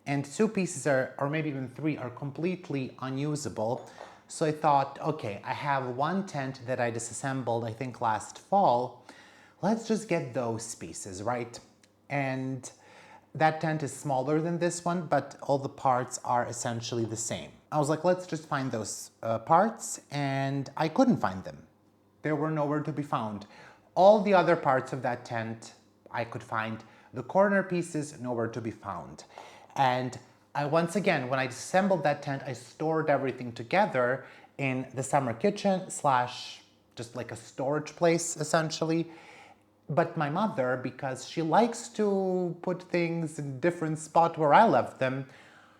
And two pieces or maybe even three, are completely unusable. So I thought, okay, I have one tent that I disassembled, I think last fall. Let's just get those pieces, right? And that tent is smaller than this one, but all the parts are essentially the same. I was like, let's just find those parts, and I couldn't find them. They were nowhere to be found. All the other parts of that tent I could find. The corner pieces, nowhere to be found. And once again, when I assembled that tent, I stored everything together in the summer kitchen slash just like a storage place, essentially. But my mother, because she likes to put things in different spot where I left them,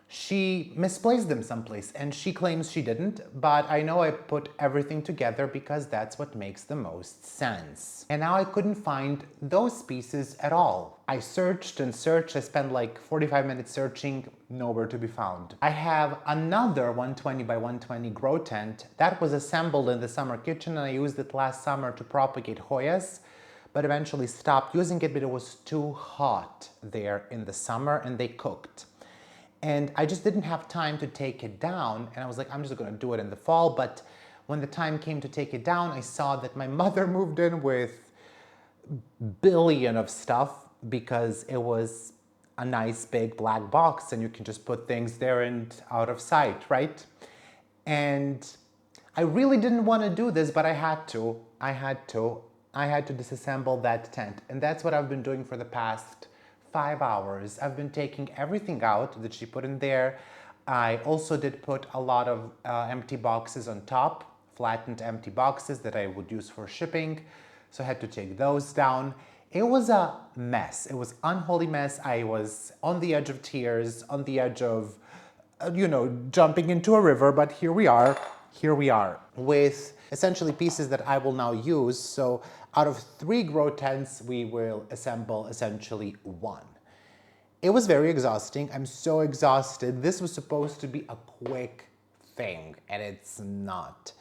she misplaced them someplace, and she claims she didn't, but I know I put everything together because that's what makes the most sense. And now I couldn't find those pieces at all. I searched and searched. I spent like 45 minutes searching, nowhere to be found. I have another 120 by 120 grow tent that was assembled in the summer kitchen, and I used it last summer to propagate Hoyas, but eventually stopped using it, but it was too hot there in the summer and they cooked. And I just didn't have time to take it down, and I was like, I'm just gonna do it in the fall. But when the time came to take it down, I saw that my mother moved in with billion of stuff because it was a nice big black box and you can just put things there and out of sight, right? And I really didn't want to do this, but I had to disassemble that tent. And that's what I've been doing for the past 5 hours. I've been taking everything out that she put in there. I also did put a lot of empty boxes on top, flattened empty boxes that I would use for shipping. So I had to take those down. It was a mess. It was unholy mess. I was on the edge of tears, on the edge of, jumping into a river, but here we are with essentially pieces that I will now use. So out of 3 grow tents, we will assemble essentially 1. It was very exhausting. I'm so exhausted. This was supposed to be a quick thing, and it's not.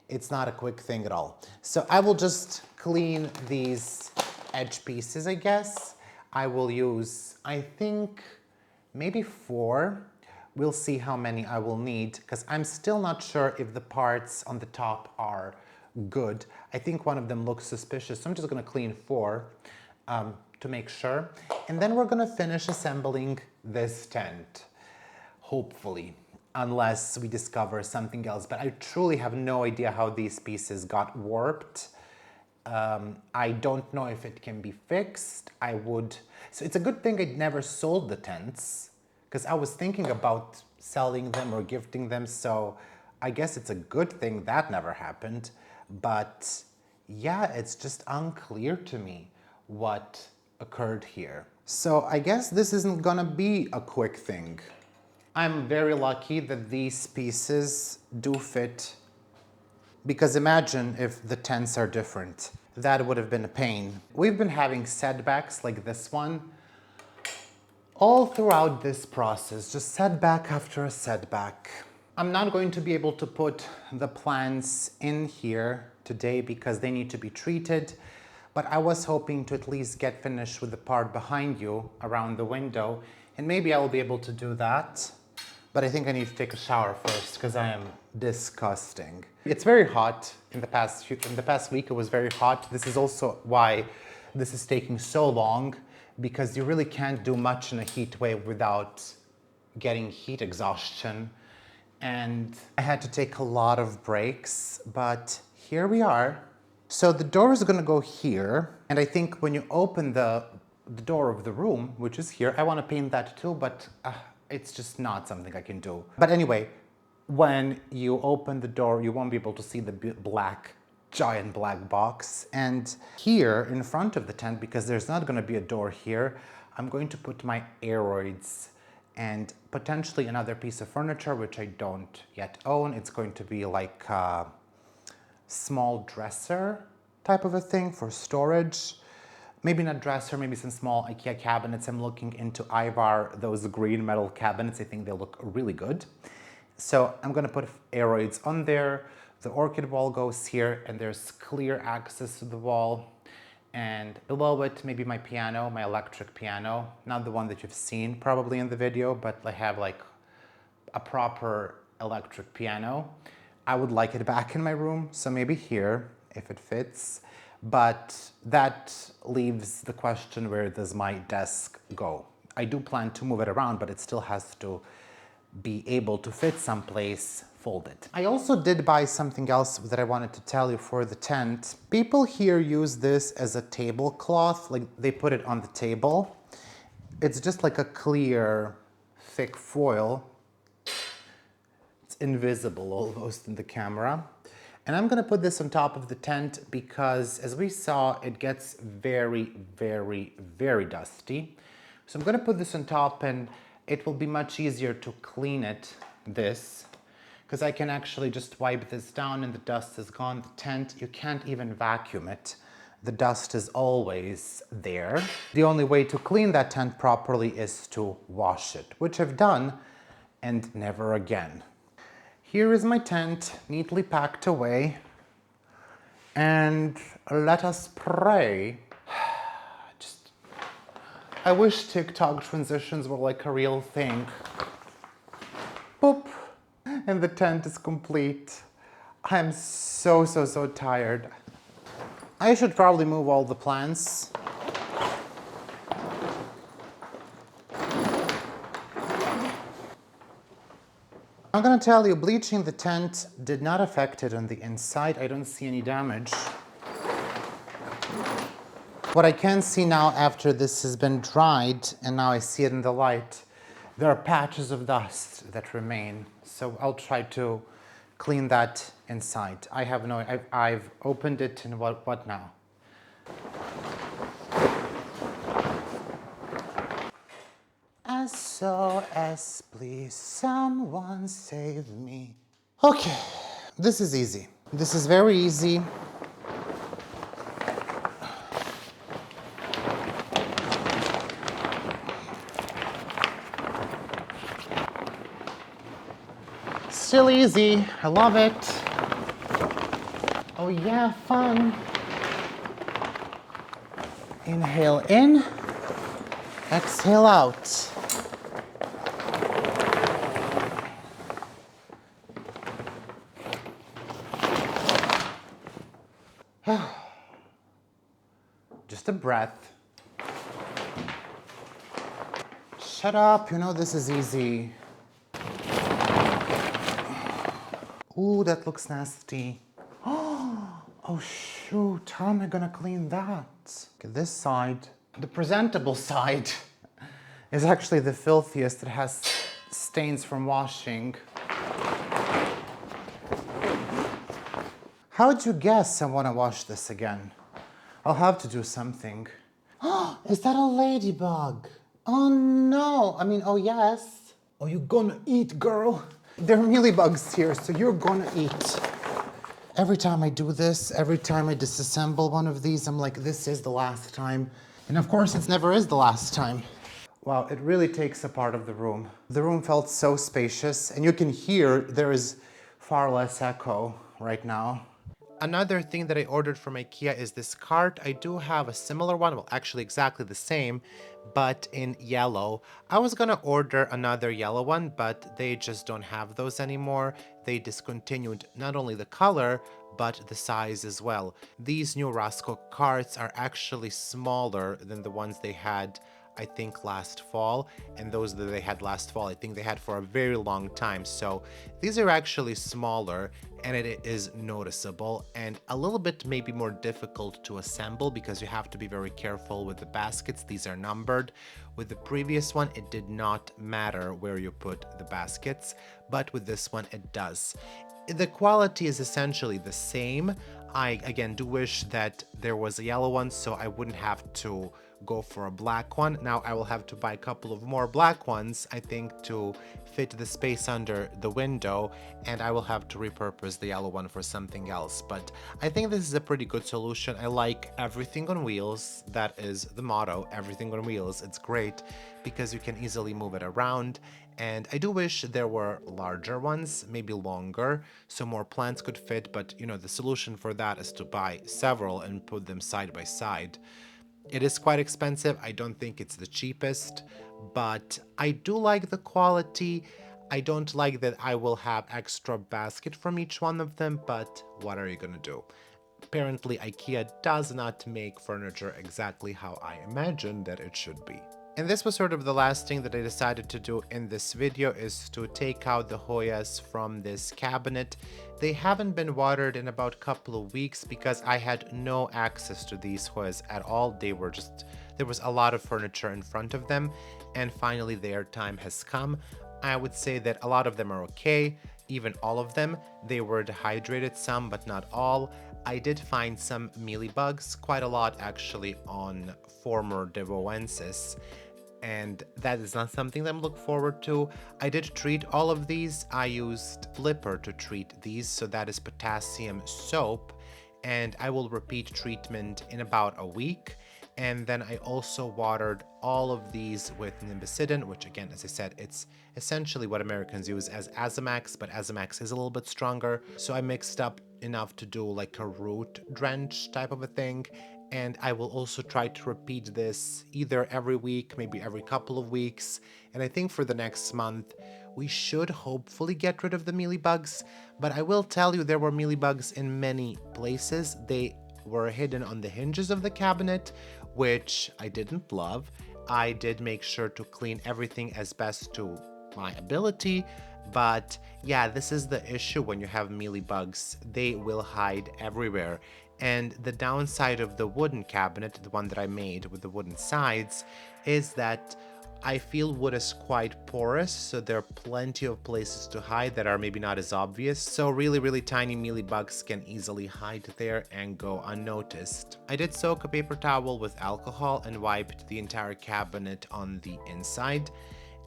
It's not a quick thing at all. So I will just clean these edge pieces, I guess. I will use, I think, maybe 4. We'll see how many I will need, because I'm still not sure if the parts on the top are good. I think one of them looks suspicious, so I'm just gonna clean 4 to make sure. And then we're gonna finish assembling this tent, hopefully, unless we discover something else. But I truly have no idea how these pieces got warped. I don't know if it can be fixed. So it's a good thing I never sold the tents, because I was thinking about selling them or gifting them, so I guess it's a good thing that never happened. But yeah, it's just unclear to me what occurred here. So I guess this isn't gonna be a quick thing. I'm very lucky that these pieces do fit Because imagine if the tents are different. That would have been a pain. We've been having setbacks like this one all throughout this process, just setback after a setback. I'm not going to be able to put the plants in here today because they need to be treated, but I was hoping to at least get finished with the part behind you around the window, and maybe I will be able to do that. But I think I need to take a shower first because I am disgusting. It's very hot. In the past week it was very hot. This is also why this is taking so long, because you really can't do much in a heat wave without getting heat exhaustion. And I had to take a lot of breaks, but here we are. So the door is gonna go here, and I think when you open the door of the room, which is here, I wanna paint that too, but it's just not something I can do. But anyway, when you open the door, you won't be able to see the giant black box. And here in front of the tent, because there's not gonna be a door here, I'm going to put my aeroids and potentially another piece of furniture, which I don't yet own. It's going to be like a small dresser type of a thing for storage. Maybe not dresser, maybe some small IKEA cabinets. I'm looking into Ivar, those green metal cabinets. I think they look really good. So I'm gonna put aeroids on there. The orchid wall goes here, and there's clear access to the wall. And below it, maybe my piano, my electric piano. Not the one that you've seen probably in the video, but I have like a proper electric piano. I would like it back in my room, so maybe here, if it fits. But that leaves the question, where does my desk go? I do plan to move it around, but it still has to be able to fit someplace folded. I also did buy something else that I wanted to tell you for the tent. People here use this as a tablecloth, like they put it on the table. It's just like a clear, thick foil. It's invisible almost in the camera. And I'm gonna put this on top of the tent because, as we saw, it gets very, very, very dusty. So I'm gonna put this on top, and it will be much easier to clean it, this, because I can actually just wipe this down and the dust is gone. The tent, you can't even vacuum it. The dust is always there. The only way to clean that tent properly is to wash it, which I've done, and never again. Here is my tent, neatly packed away, and let us pray. I wish TikTok transitions were like a real thing. Boop, and the tent is complete. I'm so tired. I should probably move all the plants. I'm gonna tell you, bleaching the tent did not affect it on the inside. I don't see any damage. What I can see now after this has been dried, and now I see it in the light, there are patches of dust that remain. So I'll try to clean that inside. I have no, I've opened it, and what now? SOS, please someone save me. Okay, this is easy. This is very easy. Still easy, I love it. Oh yeah, fun. Inhale in, exhale out. Just a breath. Shut up, you know this is easy. Ooh, that looks nasty. Oh shoot, how am I gonna clean that? Okay, this side, the presentable side, is actually the filthiest. It has stains from washing. How'd you guess I wanna wash this again? I'll have to do something. Is that a ladybug? Oh no, I mean, oh yes. Oh, you're gonna eat, girl. There are mealybugs here, so you're gonna eat. Every time I do this, every time I disassemble one of these, I'm like, this is the last time. And of course, it never is the last time. Wow, it really takes a part of the room. The room felt so spacious, and you can hear there is far less echo right now. Another thing that I ordered from IKEA is this cart. I do have a similar one, well, actually exactly the same, but in yellow. I was gonna order another yellow one, but they just don't have those anymore. They discontinued not only the color, but the size as well. These new Roscoe carts are actually smaller than the ones they had, I think, last fall, and those that they had last fall I think they had for a very long time. So these are actually smaller, and it is noticeable and a little bit maybe more difficult to assemble because you have to be very careful with the baskets. These are numbered. With the previous one, it did not matter where you put the baskets, but with this one it does. The quality is essentially the same. I again do wish that there was a yellow one so I wouldn't have to go for a black one. Now I will have to buy a couple of more black ones, I think, to fit the space under the window, and I will have to repurpose the yellow one for something else. But I think this is a pretty good solution. I like everything on wheels. That is the motto, everything on wheels. It's great because you can easily move it around. And I do wish there were larger ones, maybe longer, so more plants could fit, but you know, the solution for that is to buy several and put them side by side. It is quite expensive. I don't think it's the cheapest, but I do like the quality. I don't like that I will have extra basket from each one of them, but what are you gonna do? Apparently, IKEA does not make furniture exactly how I imagined that it should be. And this was sort of the last thing that I decided to do in this video, is to take out the Hoyas from this cabinet. They haven't been watered in about a couple of weeks because I had no access to these Hoyas at all. They were just, there was a lot of furniture in front of them, and finally their time has come. I would say that a lot of them are okay, even all of them. They were dehydrated, some but not all. I did find some mealybugs, quite a lot actually, on former Devoensis, and that is not something that I'm looking forward to. I did treat all of these. I used Flipper to treat these, so that is potassium soap, and I will repeat treatment in about a week. And then I also watered all of these with Nimbicidin, which again, as I said, it's essentially what Americans use as Azamax, but Azamax is a little bit stronger. So I mixed up enough to do like a root drench type of a thing. And I will also try to repeat this either every week, maybe every couple of weeks. And I think for the next month, we should hopefully get rid of the mealybugs. But I will tell you, there were mealybugs in many places. They were hidden on the hinges of the cabinet, which I didn't love. I did make sure to clean everything as best to my ability, but yeah, this is the issue when you have mealybugs. They will hide everywhere. And the downside of the wooden cabinet, the one that I made with the wooden sides, is that I feel wood is quite porous, so there are plenty of places to hide that are maybe not as obvious. So really tiny mealybugs can easily hide there and go unnoticed. I did soak a paper towel with alcohol and wiped the entire cabinet on the inside.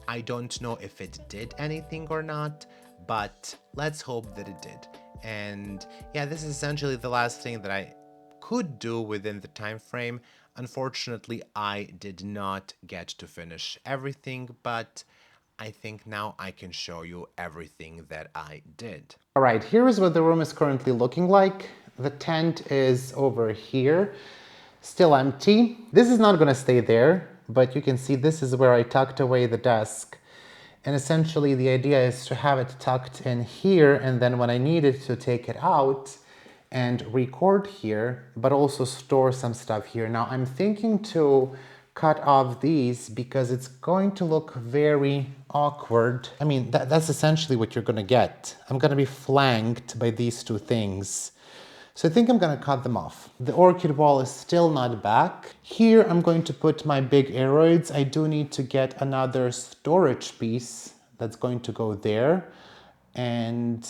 I don't know if it did anything or not, but let's hope that it did. And yeah, this is essentially the last thing that I could do within the time frame. Unfortunately, I did not get to finish everything, but I think now I can show you everything that I did. All right, here is what the room is currently looking like. The tent is over here, still empty. This is not gonna stay there, but you can see this is where I tucked away the desk. And essentially the idea is to have it tucked in here, and then when I needed to take it out and record here, but also store some stuff here. Now I'm thinking to cut off these because it's going to look very awkward. I mean, that's essentially what you're gonna get. I'm gonna be flanked by these two things. So I think I'm gonna cut them off. The orchid wall is still not back. Here I'm going to put my big aeroids. I do need to get another storage piece that's going to go there. And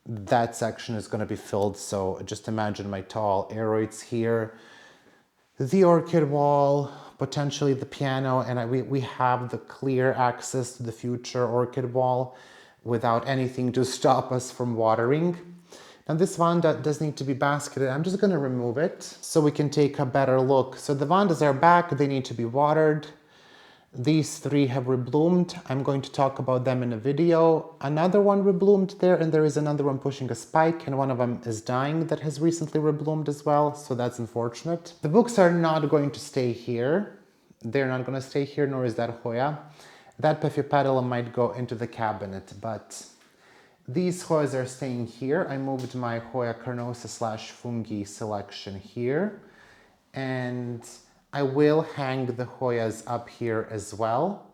that section is gonna be filled. So just imagine my tall aeroids here, the orchid wall, potentially the piano, and we have the clear access to the future orchid wall without anything to stop us from watering. Now this Vanda does need to be basketed. I'm just gonna remove it so we can take a better look. So the Vandas are back, they need to be watered. These three have rebloomed. I'm going to talk about them in a video. Another one rebloomed there, and there is another one pushing a spike, and one of them is dying that has recently rebloomed as well, so that's unfortunate. The books are not going to stay here. They're not going to stay here, nor is that Hoya. That Peffipetalum might go into the cabinet, but these Hoyas are staying here. I moved my Hoya carnosa / fungi selection here, and I will hang the Hoyas up here as well.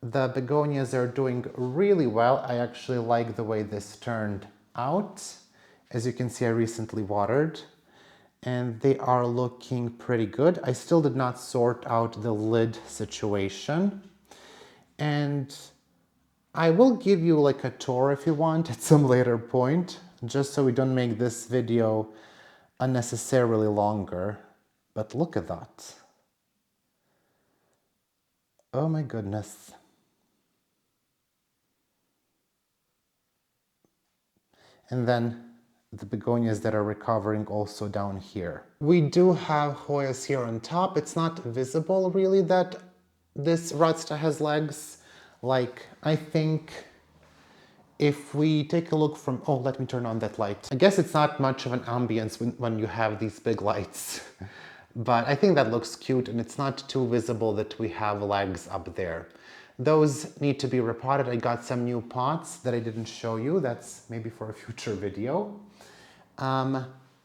The begonias are doing really well. I actually like the way this turned out. As you can see, I recently watered and they are looking pretty good. I still did not sort out the lid situation. And I will give you like a tour if you want at some later point, just so we don't make this video unnecessarily longer. But look at that. Oh my goodness. And then the begonias that are recovering also down here. We do have Hoyas here on top. It's not visible really that this RUDSTA has legs. Like, I think if we take a look from, oh, let me turn on that light. I guess it's not much of an ambience when you have these big lights. But I think that looks cute and it's not too visible that we have legs up there. Those need to be repotted. I got some new pots that I didn't show you. That's maybe for a future video.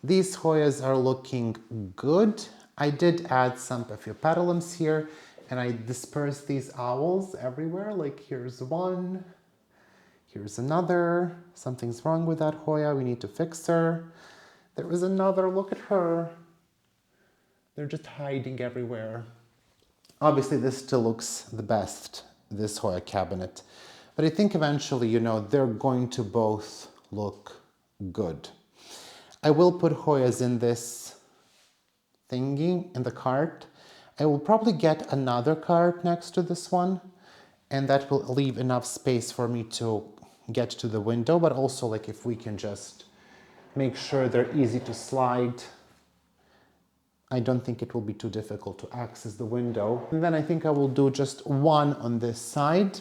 These Hoyas are looking good. I did add some Peffipetalums here and I dispersed these owls everywhere. Like here's one, here's another. Something's wrong with that Hoya. We need to fix her. There is another, look at her. They're just hiding everywhere. Obviously, this still looks the best, this Hoya cabinet. But I think eventually, you know, they're going to both look good. I will put Hoyas in this thingy, in the cart. I will probably get another cart next to this one, and that will leave enough space for me to get to the window, but also like if we can just make sure they're easy to slide. I don't think it will be too difficult to access the window. And then I think I will do just one on this side.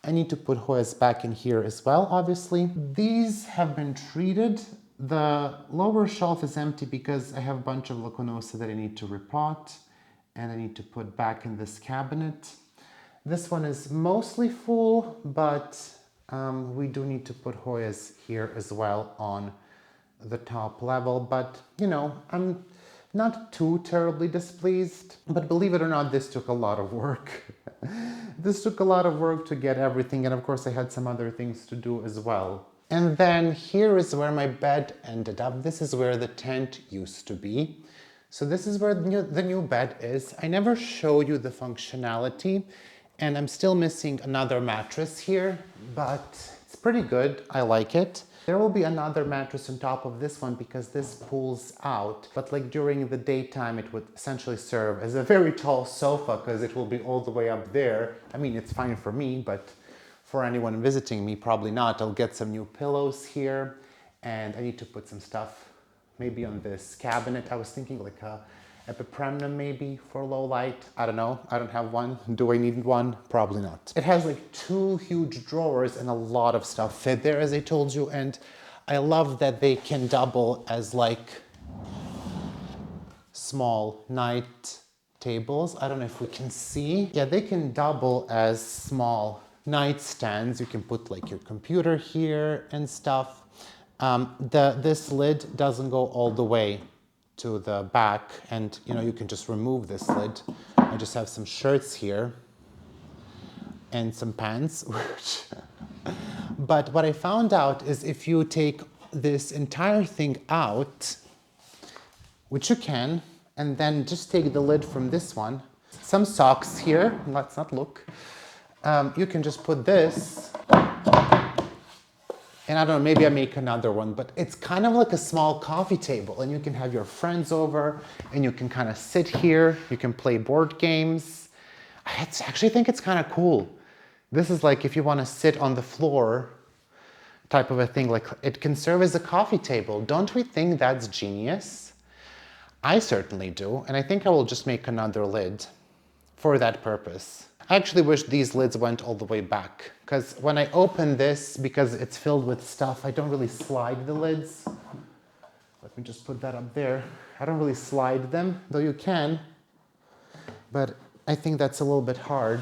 I need to put Hoyas back in here as well, obviously. These have been treated. The lower shelf is empty because I have a bunch of Lacunosa that I need to repot and I need to put back in this cabinet. This one is mostly full, but we do need to put Hoyas here as well on the top level. But, you know, I'm not too terribly displeased, but believe it or not, this took a lot of work. This took a lot of work to get everything, and of course I had some other things to do as well. And then here is where my bed ended up. This is where the tent used to be. So this is where the new bed is. I never show you the functionality, and I'm still missing another mattress here, but it's pretty good. I like it. There will be another mattress on top of this one because this pulls out. But like during the daytime, it would essentially serve as a very tall sofa because it will be all the way up there. I mean, it's fine for me, but for anyone visiting me, probably not. I'll get some new pillows here and I need to put some stuff maybe on this cabinet. I was thinking like a epipremnum maybe for low light. I don't know. I don't have one. Do I need one? Probably not. It has like 2 huge drawers and a lot of stuff fit there, as I told you. And I love that they can double as like small night tables. I don't know if we can see. Yeah, they can double as small nightstands. You can put like your computer here and stuff. This lid doesn't go all the way to the back, and you know, you can just remove this lid. I just have some shirts here and some pants. But what I found out is if you take this entire thing out, which you can, and then just take the lid from this one, some socks here, let's not look, you can just put this. And I don't know, maybe I make another one, but it's kind of like a small coffee table and you can have your friends over and you can kind of sit here. You can play board games. I actually think it's kind of cool. This is like if you want to sit on the floor type of a thing. Like it can serve as a coffee table. Don't we think that's genius? I certainly do, and I think I will just make another lid for that purpose. I actually wish these lids went all the way back, because when I open this, because it's filled with stuff, I don't really slide the lids. Let me just put that up there. I don't really slide them, though you can, but I think that's a little bit hard,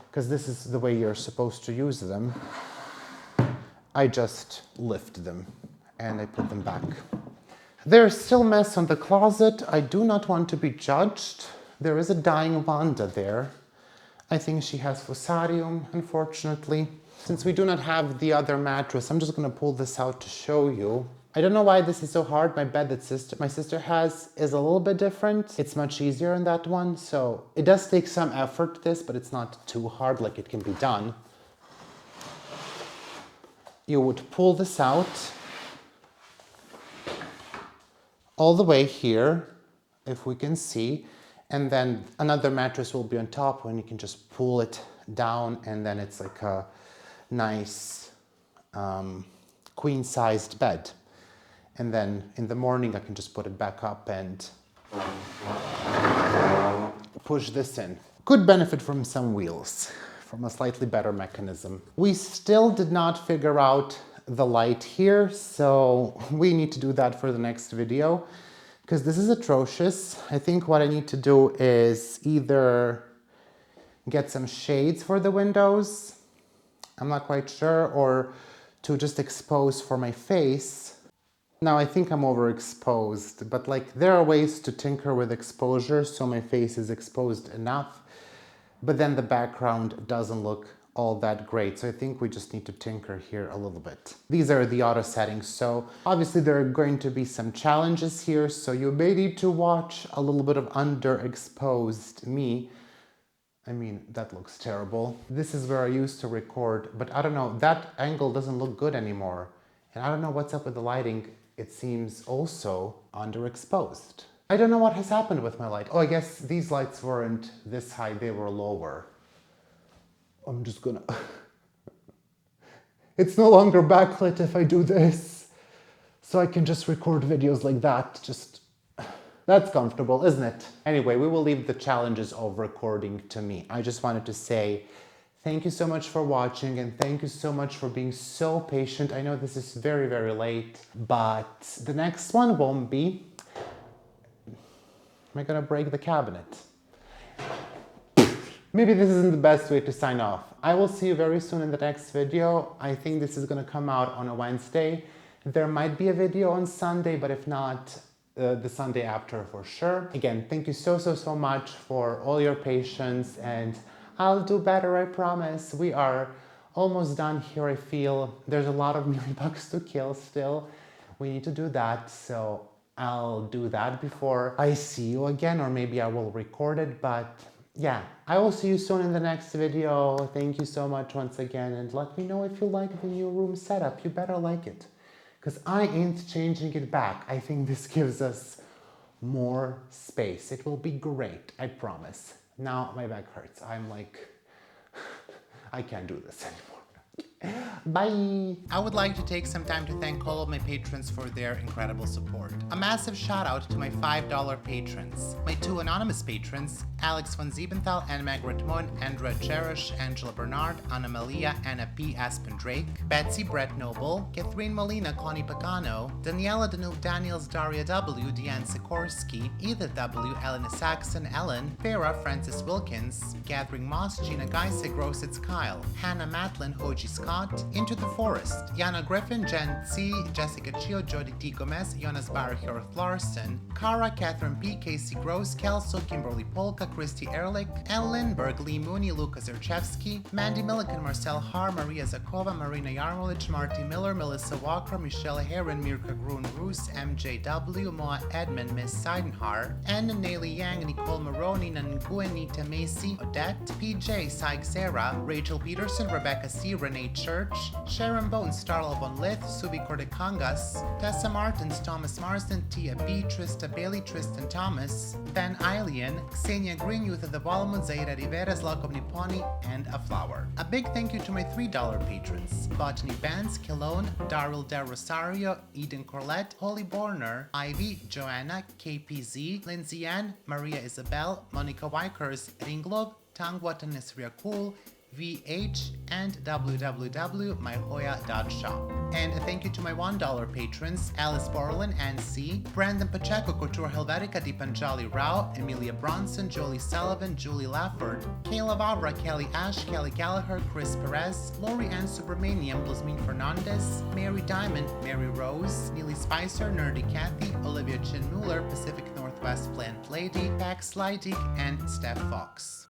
because this is the way you're supposed to use them. I just lift them and I put them back. There's still mess on the closet. I do not want to be judged. There is a dying Wanda there. I think she has fusarium, unfortunately. Since we do not have the other mattress, I'm just gonna pull this out to show you. I don't know why this is so hard. My bed that my sister has is a little bit different. It's much easier in that one. So it does take some effort, this, but it's not too hard, like it can be done. You would pull this out all the way here, if we can see, and then another mattress will be on top when you can just pull it down, and then it's like a nice queen-sized bed. And then in the morning I can just put it back up and push this in. Could benefit from some wheels, from a slightly better mechanism. We still did not figure out the light here, so we need to do that for the next video, because this is atrocious. I think what I need to do is either get some shades for the windows, I'm not quite sure, or to just expose for my face. Now I think I'm overexposed, but like there are ways to tinker with exposure so my face is exposed enough, but then the background doesn't look all that great. So I think we just need to tinker here a little bit. These are the auto settings. So obviously there are going to be some challenges here. So you may need to watch a little bit of underexposed me. I mean, that looks terrible. This is where I used to record, but I don't know, that angle doesn't look good anymore. And I don't know what's up with the lighting. It seems also underexposed. I don't know what has happened with my light. Oh, I guess these lights weren't this high, they were lower. I'm just gonna... It's no longer backlit if I do this. So I can just record videos like that, just... That's comfortable, isn't it? Anyway, we will leave the challenges of recording to me. I just wanted to say thank you so much for watching, and thank you so much for being so patient. I know this is very, very late, but the next one won't be... Am I gonna break the cabinet? Maybe this isn't the best way to sign off. I will see you very soon in the next video. I think this is gonna come out on a Wednesday. There might be a video on Sunday, but if not, the Sunday after for sure. Again, thank you so much for all your patience, and I'll do better, I promise. We are almost done here, I feel. There's a lot of mealybugs to kill still. We need to do that, so I'll do that before I see you again, or maybe I will record it, but yeah, I will see you soon in the next video. Thank you so much once again, and let me know if you like the new room setup. You better like it, because I ain't changing it back. I think this gives us more space. It will be great, I promise. Now my back hurts. I'm like, I can't do this anymore. Bye! I would like to take some time to thank all of my patrons for their incredible support. A massive shout out to my $5 patrons. My 2 anonymous patrons, Alex von Siebenthal and Margaret Moon, Andrea Cherish, Angela Bernard, Anna Malia, Anna P. Aspen Drake, Betsy Brett Noble, Catherine Molina, Connie Pagano, Daniela Danube Daniels, Daria W, Deanne Sikorsky, Edith W, Elena Saxon, Ellen, Farah Francis Wilkins, Gathering Moss, Gina Geisig, Rositz Kyle, Hannah Matlin, Hoji Scott, Into the Forest, Yana Griffin, Jen C, Jessica Chio, Jody T. Gomez, Jonas Barr, Hjorth Larson, Kara, Catherine P, Casey Gross, Kelso, Kimberly Polka, Christy Ehrlich, Ann Lindberg, Lee Mooney, Luka Zerchevsky, Mandy Milliken, Marcel Har, Maria Zakova, Marina Yarmolich, Marty Miller, Melissa Walker, Michelle Heron, Mirka Grun Roos, MJW, Moa Edmund, Miss Seidenhar, Anna Naley Yang, Nicole Maroney, Nanguyen, Nita Macy, Odette, PJ, Saig Sarah, Rachel Peterson, Rebecca C, Renee Church, Sharon Bowen, Starla Von Lith, Subi Cordecangas, Tessa Martins, Thomas Marsden, Tia B, Trista Bailey, Tristan Thomas, Ben Eilian, Xenia Greenyouth of the Balmud, Zaira Rivera, Zlakov Niponi, and A Flower. A big thank you to my $3 patrons: Botany Bands, Kilone, Daryl Del Rosario, Eden Corlett, Holly Borner, Ivy, Joanna, KPZ, Lindsay Ann, Maria Isabel, Monica Wykers, Ringlov, Tangwat Nisria Cool, VH, and www.myhoya.shop. And a thank you to my $1 patrons: Alice Borland, Ann C., Brandon Pacheco, Couture Helvetica, Deepanjali Rao, Emilia Bronson, Jolie Sullivan, Julie Lafford, Kayla Vavra, Kelly Ash, Kelly Gallagher, Chris Perez, Lori Ann Subramaniam, Blusmin Fernandez, Mary Diamond, Mary Rose, Neely Spicer, Nerdy Kathy, Olivia Chin Mueller, Pacific Northwest Plant Lady, Pax Leidig, and Steph Fox.